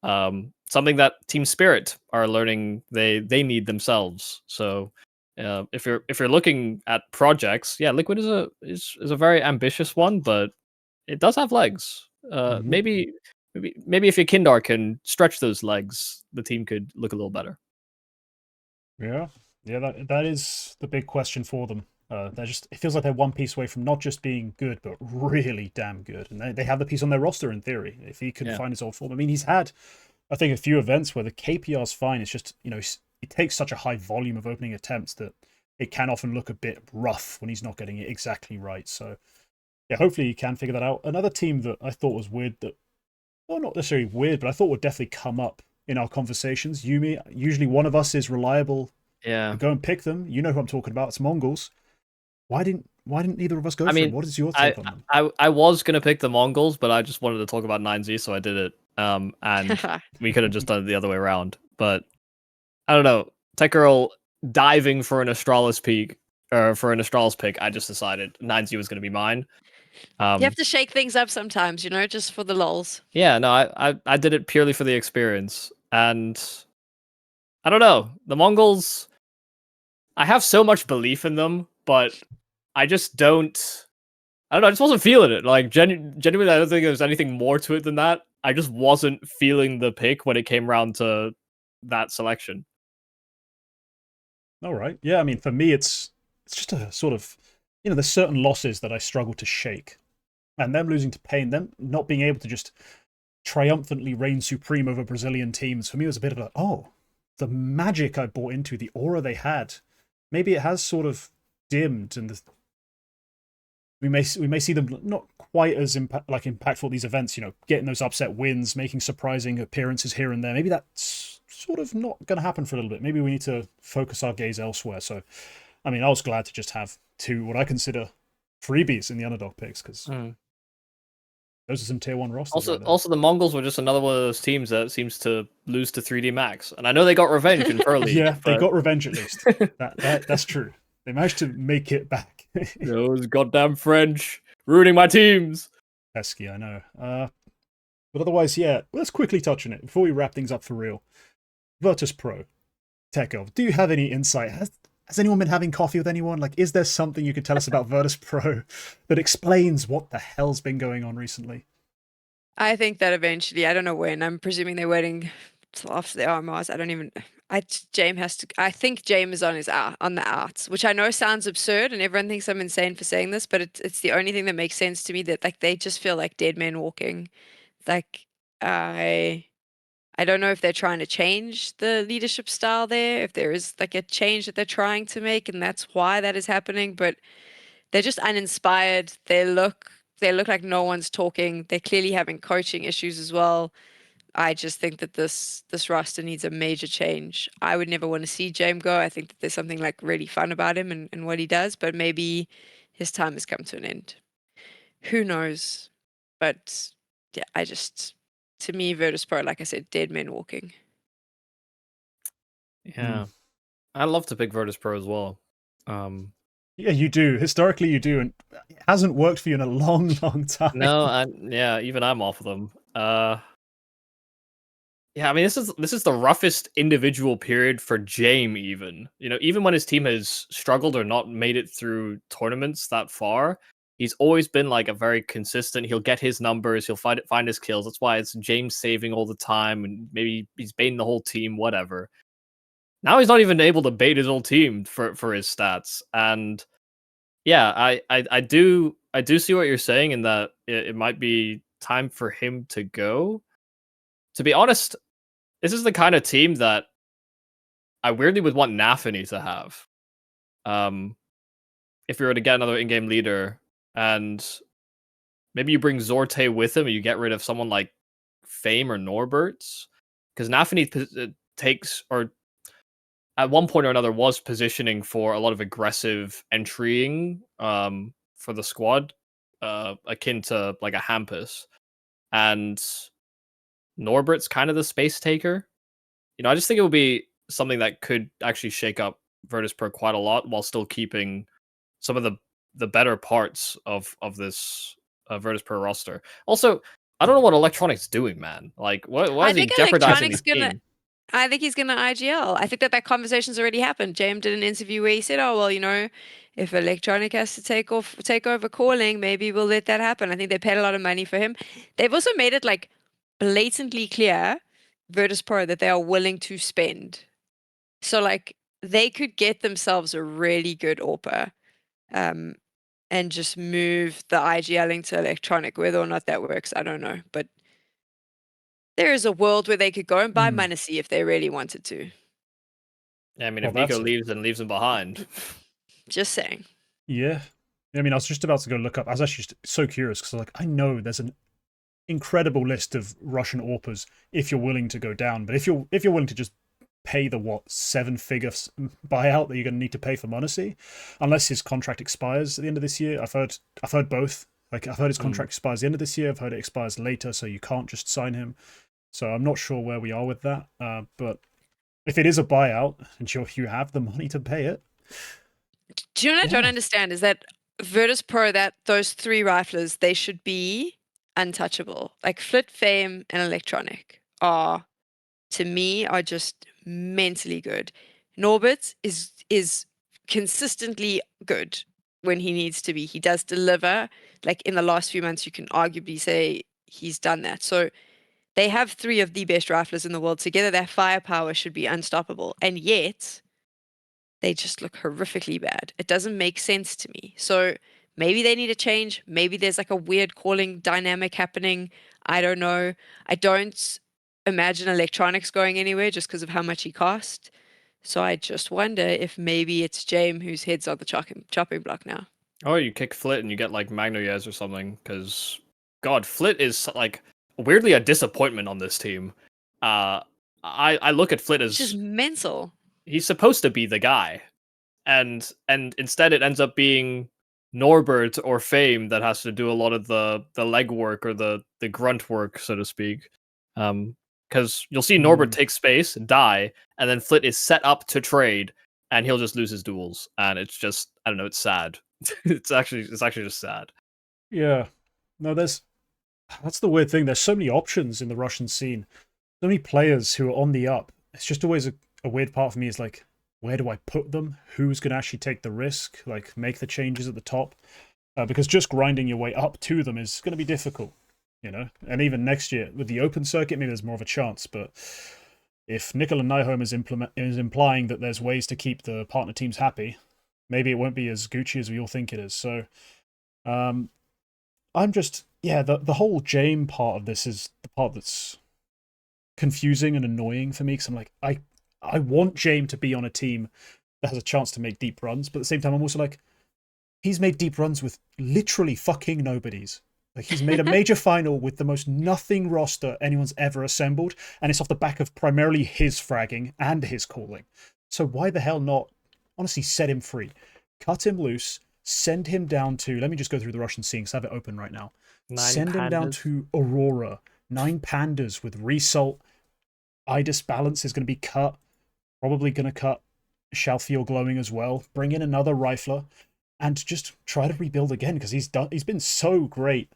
something that Team Spirit are learning they need themselves. So if you're looking at projects, yeah, Liquid is a very ambitious one, but it does have legs. Maybe if your Kindar can stretch those legs, the team could look a little better. Yeah, that is the big question for them. It feels like they're one piece away from not just being good, but really damn good. And they have the piece on their roster in theory. If he could find his old form, I mean, he's had, I think, a few events where the KPR's fine. It's just, you know, he takes such a high volume of opening attempts that it can often look a bit rough when he's not getting it exactly right. So yeah, hopefully he can figure that out. Another team that I thought was weird, that, well, not necessarily weird, but I thought would definitely come up in our conversations. Yumi, usually one of us is reliable. Yeah, go and pick them. You know who I'm talking about. It's Mongolz. Why didn't neither of us go for them? What is your take on them? I was gonna pick the Mongolz, but I just wanted to talk about 9Z, so I did it. And we could have just done it the other way around. But I don't know. TechGirl diving for an Astralis peak or for an Astralis pick. I just decided 9Z was gonna be mine. You have to shake things up sometimes, you know, just for the lols. Yeah, no, I did it purely for the experience, and I don't know, the Mongolz. I have so much belief in them, but I just don't. I don't know. I just wasn't feeling it. Like genuinely, I don't think there's anything more to it than that. I just wasn't feeling the pick when it came around to that selection. All right. Yeah, I mean, for me, it's just a sort of, you know, there's certain losses that I struggle to shake. And them losing to Pain, them not being able to just triumphantly reign supreme over Brazilian teams, for me was a bit of like, oh, the magic I bought into, the aura they had, maybe it has sort of dimmed, and we may see them not quite as impactful at these events, you know, getting those upset wins, making surprising appearances here and there. Maybe that's sort of not going to happen for a little bit. Maybe we need to focus our gaze elsewhere. So, I mean, I was glad to just have 2 what I consider freebies in the underdog picks, because those are some tier 1 rosters. Also, the Mongolz were just another one of those teams that seems to lose to 3D Max, and I know they got revenge in early. Yeah, they got revenge at least. That's true. They managed to make it back. Those goddamn French. ruining my teams. Pesky, I know. But otherwise, yeah, let's quickly touch on it before we wrap things up for real. VirtusPro, TechGirl, do you have any insight? Has anyone been having coffee with anyone? Like, is there something you could tell us about VirtusPro that explains what the hell's been going on recently? I think that eventually, I don't know when. I'm presuming they're waiting till after the RMRs. I don't even. James has to. I think James is on his on the outs, which I know sounds absurd, and everyone thinks I'm insane for saying this, but it's the only thing that makes sense to me. That like they just feel like dead men walking. Like I don't know if they're trying to change the leadership style there, if there is like a change that they're trying to make, and that's why that is happening. But they're just uninspired. They look like no one's talking. They're clearly having coaching issues as well. I just think that this roster needs a major change. I would never want to see James go. I think that there's something like really fun about him and what he does, but maybe his time has come to an end. Who knows? But yeah, to me, VirtusPro, like I said, dead men walking. Yeah, I love to pick VirtusPro as well. Yeah, you do. Historically, you do, and it hasn't worked for you in a long, long time. No, yeah, even I'm off of them. Yeah, I mean this is the roughest individual period for Jame even. You know, even when his team has struggled or not made it through tournaments that far, he's always been like a very consistent. He'll get his numbers, he'll find his kills. That's why it's James saving all the time and maybe he's baiting the whole team, whatever. Now he's not even able to bait his whole team for his stats. And yeah, I do see what you're saying in that it might be time for him to go. To be honest, this is the kind of team that I weirdly would want NAVI to have. If we were to get another in-game leader, and maybe you bring Zorte with him, and you get rid of someone like Fame or Norberts, because NAVI takes, or at one point or another was positioning for a lot of aggressive entrying for the squad, akin to like a Hampus, and Norbert's kind of the space taker. You know, I just think it would be something that could actually shake up VirtusPro quite a lot while still keeping some of the better parts of this VirtusPro roster. Also, I don't know what Electronic's doing, man. Like, why I is he think jeopardizing Electronic's his gonna. team? I think he's going to IGL. I think that conversation's already happened. James did an interview where he said, "Oh well, if Electronic has to take over calling, maybe we'll let that happen." I think they paid a lot of money for him. They've also made it like blatantly clear, VirtusPro, that they are willing to spend. So like they could get themselves a really good AWPer, and just move the IGLing to Electronic. Whether or not that works, I don't know, but there is a world where they could go and buy Supremacy if they really wanted to. Yeah, I mean, Well, if Nico that's leaves, then leaves him behind. Just saying. Yeah. I mean, I was just about to go look up. I was actually so curious because, like, I know there's an incredible list of Russian AWPers if you're willing to go down, but if you're willing to just pay the 7-figure buyout that you're going to need to pay for Monacy, unless his contract expires at the end of this year. I've heard both. Like, I've heard his contract expires the end of this year. I've heard it expires later, so you can't just sign him. So I'm not sure where we are with that. But if it is a buyout and you have the money to pay it. Do you know what I don't understand is that VirtusPro, that those 3 riflers, they should be untouchable. Like Flit, Fame, and Electronic are, to me, are just mentally good. Norbert is consistently good when he needs to be. He does deliver. Like in the last few months, you can arguably say he's done that. So they have 3 of the best riflers in the world together. Their firepower should be unstoppable. And yet they just look horrifically bad. It doesn't make sense to me. So maybe they need a change. Maybe there's like a weird calling dynamic happening. I don't know. I don't imagine Electronics going anywhere just because of how much he cost. So I just wonder if maybe it's James whose head's on the chopping block now. Or you kick Flit and you get like Magnoyez or something, because God, Flit is like weirdly a disappointment on this team. I look at Flit as It's just mental. He's supposed to be the guy, and instead it ends up being Norbert or Fame that has to do a lot of the leg work or the grunt work, so to speak. Because you'll see Norbert take space, die, and then Flit is set up to trade, and he'll just lose his duels, and it's just, I don't know, it's sad. It's actually just sad. Yeah. No, that's the weird thing. There's so many options in the Russian scene. So many players who are on the up. It's just always a weird part for me is like, where do I put them? Who's going to actually take the risk? Like, make the changes at the top? Because just grinding your way up to them is going to be difficult, you know? And even next year, with the open circuit, maybe there's more of a chance. But if Nickel and Nyholm is implying that there's ways to keep the partner teams happy, maybe it won't be as Gucci as we all think it is. So, um, I'm just, yeah, the whole Jame part of this is the part that's confusing and annoying for me because I'm like, I want Jame to be on a team that has a chance to make deep runs, but at the same time, I'm also like, he's made deep runs with literally fucking nobodies. Like, he's made a major final with the most nothing roster anyone's ever assembled, and it's off the back of primarily his fragging and his calling. So why the hell not, honestly, set him free? Cut him loose, send him down to, let me just go through the Russian scene because I have it open right now. 9 Send him down pandas. to Aurora, 9 pandas with Result. Idis Balance is going to be cut, probably going to cut Shalfiel Glowing as well. Bring in another Rifler and just try to rebuild again because he's been so great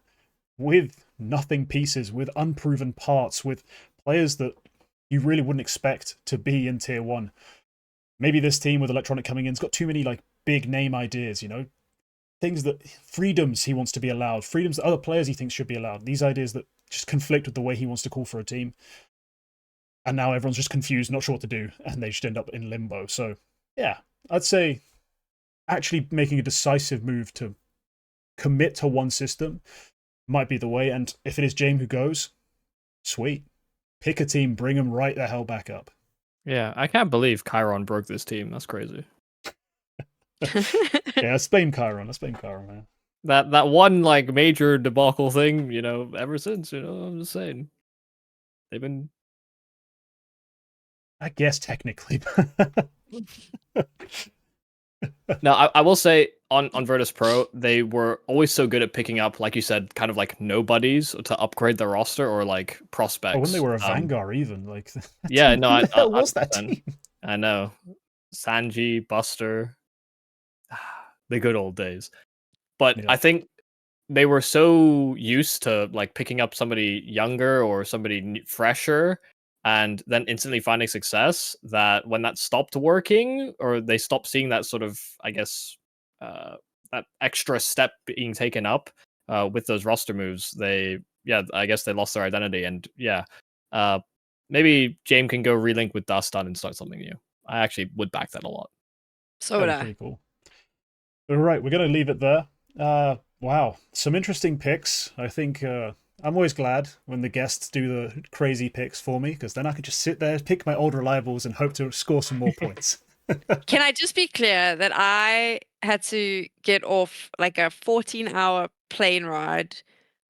with nothing pieces, with unproven parts, with players that you really wouldn't expect to be in tier 1. Maybe this team with Electronic coming in's got too many like big name ideas, you know? Things that freedoms he wants to be allowed, freedoms that other players he thinks should be allowed. These ideas that just conflict with the way he wants to call for a team. And now everyone's just confused, not sure what to do, and they just end up in limbo. So, yeah, I'd say actually making a decisive move to commit to one system might be the way. And if it is Jame who goes, sweet. Pick a team, bring them right the hell back up. Yeah, I can't believe Chiron broke this team. That's crazy. Yeah, let's blame Chiron. Let's blame Chiron, man. That one like major debacle thing, you know, ever since, you know, I'm just saying. They've been I guess technically. No, I will say on VirtusPro, they were always so good at picking up, like you said, kind of like nobodies to upgrade their roster or like prospects. Or when they were a Vanguard, even like. Yeah, no, who the hell was that 100%. team? I know. Sanji, Buster, the good old days. But Yeah. I think they were so used to like picking up somebody younger or somebody fresher and then instantly finding success that when that stopped working or they stopped seeing that sort of, I guess, that extra step being taken up with those roster moves, I guess they lost their identity. And yeah, maybe James can go relink with Dustin and start something new. I actually would back that a lot. So would That'd be I. pretty cool. All right, we're going to leave it there. Wow, some interesting picks. I think I'm always glad when the guests do the crazy picks for me because then I can just sit there, pick my old reliables, and hope to score some more points. Can I just be clear that I had to get off like a 14-hour plane ride?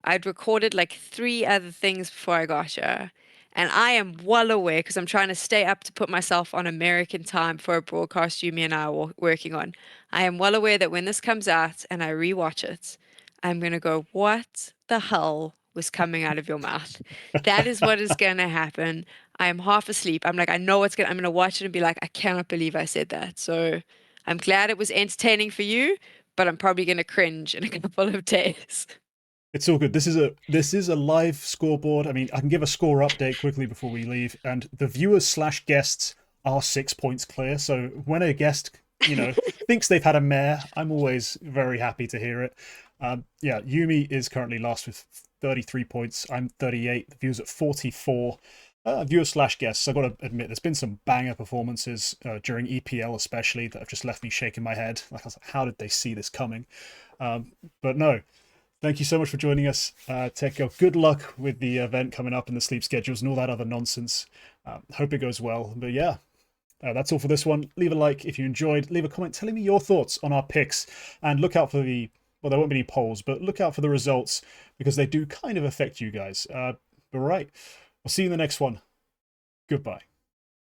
I'd recorded like 3 other things before I got here. And I am well aware because I'm trying to stay up to put myself on American time for a broadcast Yumi and I are working on. I am well aware that when this comes out and I rewatch it, I'm going to go, what the hell was coming out of your mouth? That is what is going to happen. I am half asleep. I'm like, I know I'm going to watch it and be like, I cannot believe I said that. So I'm glad it was entertaining for you, but I'm probably going to cringe in a couple of days. It's all good. This is a live scoreboard. I mean, I can give a score update quickly before we leave, and the viewers/guests are 6 points clear. So when a guest, thinks they've had a mare, I'm always very happy to hear it. Yeah, Yumi is currently last with 33 points. I'm 38. The viewers at 44. Viewers/guests. I got to admit, there's been some banger performances during EPL, especially that have just left me shaking my head. Like I was like, how did they see this coming? But no. Thank you so much for joining us, TechGirl. Good luck with the event coming up and the sleep schedules and all that other nonsense. Hope it goes well. But yeah, that's all for this one. Leave a like if you enjoyed. Leave a comment telling me your thoughts on our picks. And look out for there won't be any polls, but look out for the results because they do kind of affect you guys. All right. I'll see you in the next one. Goodbye.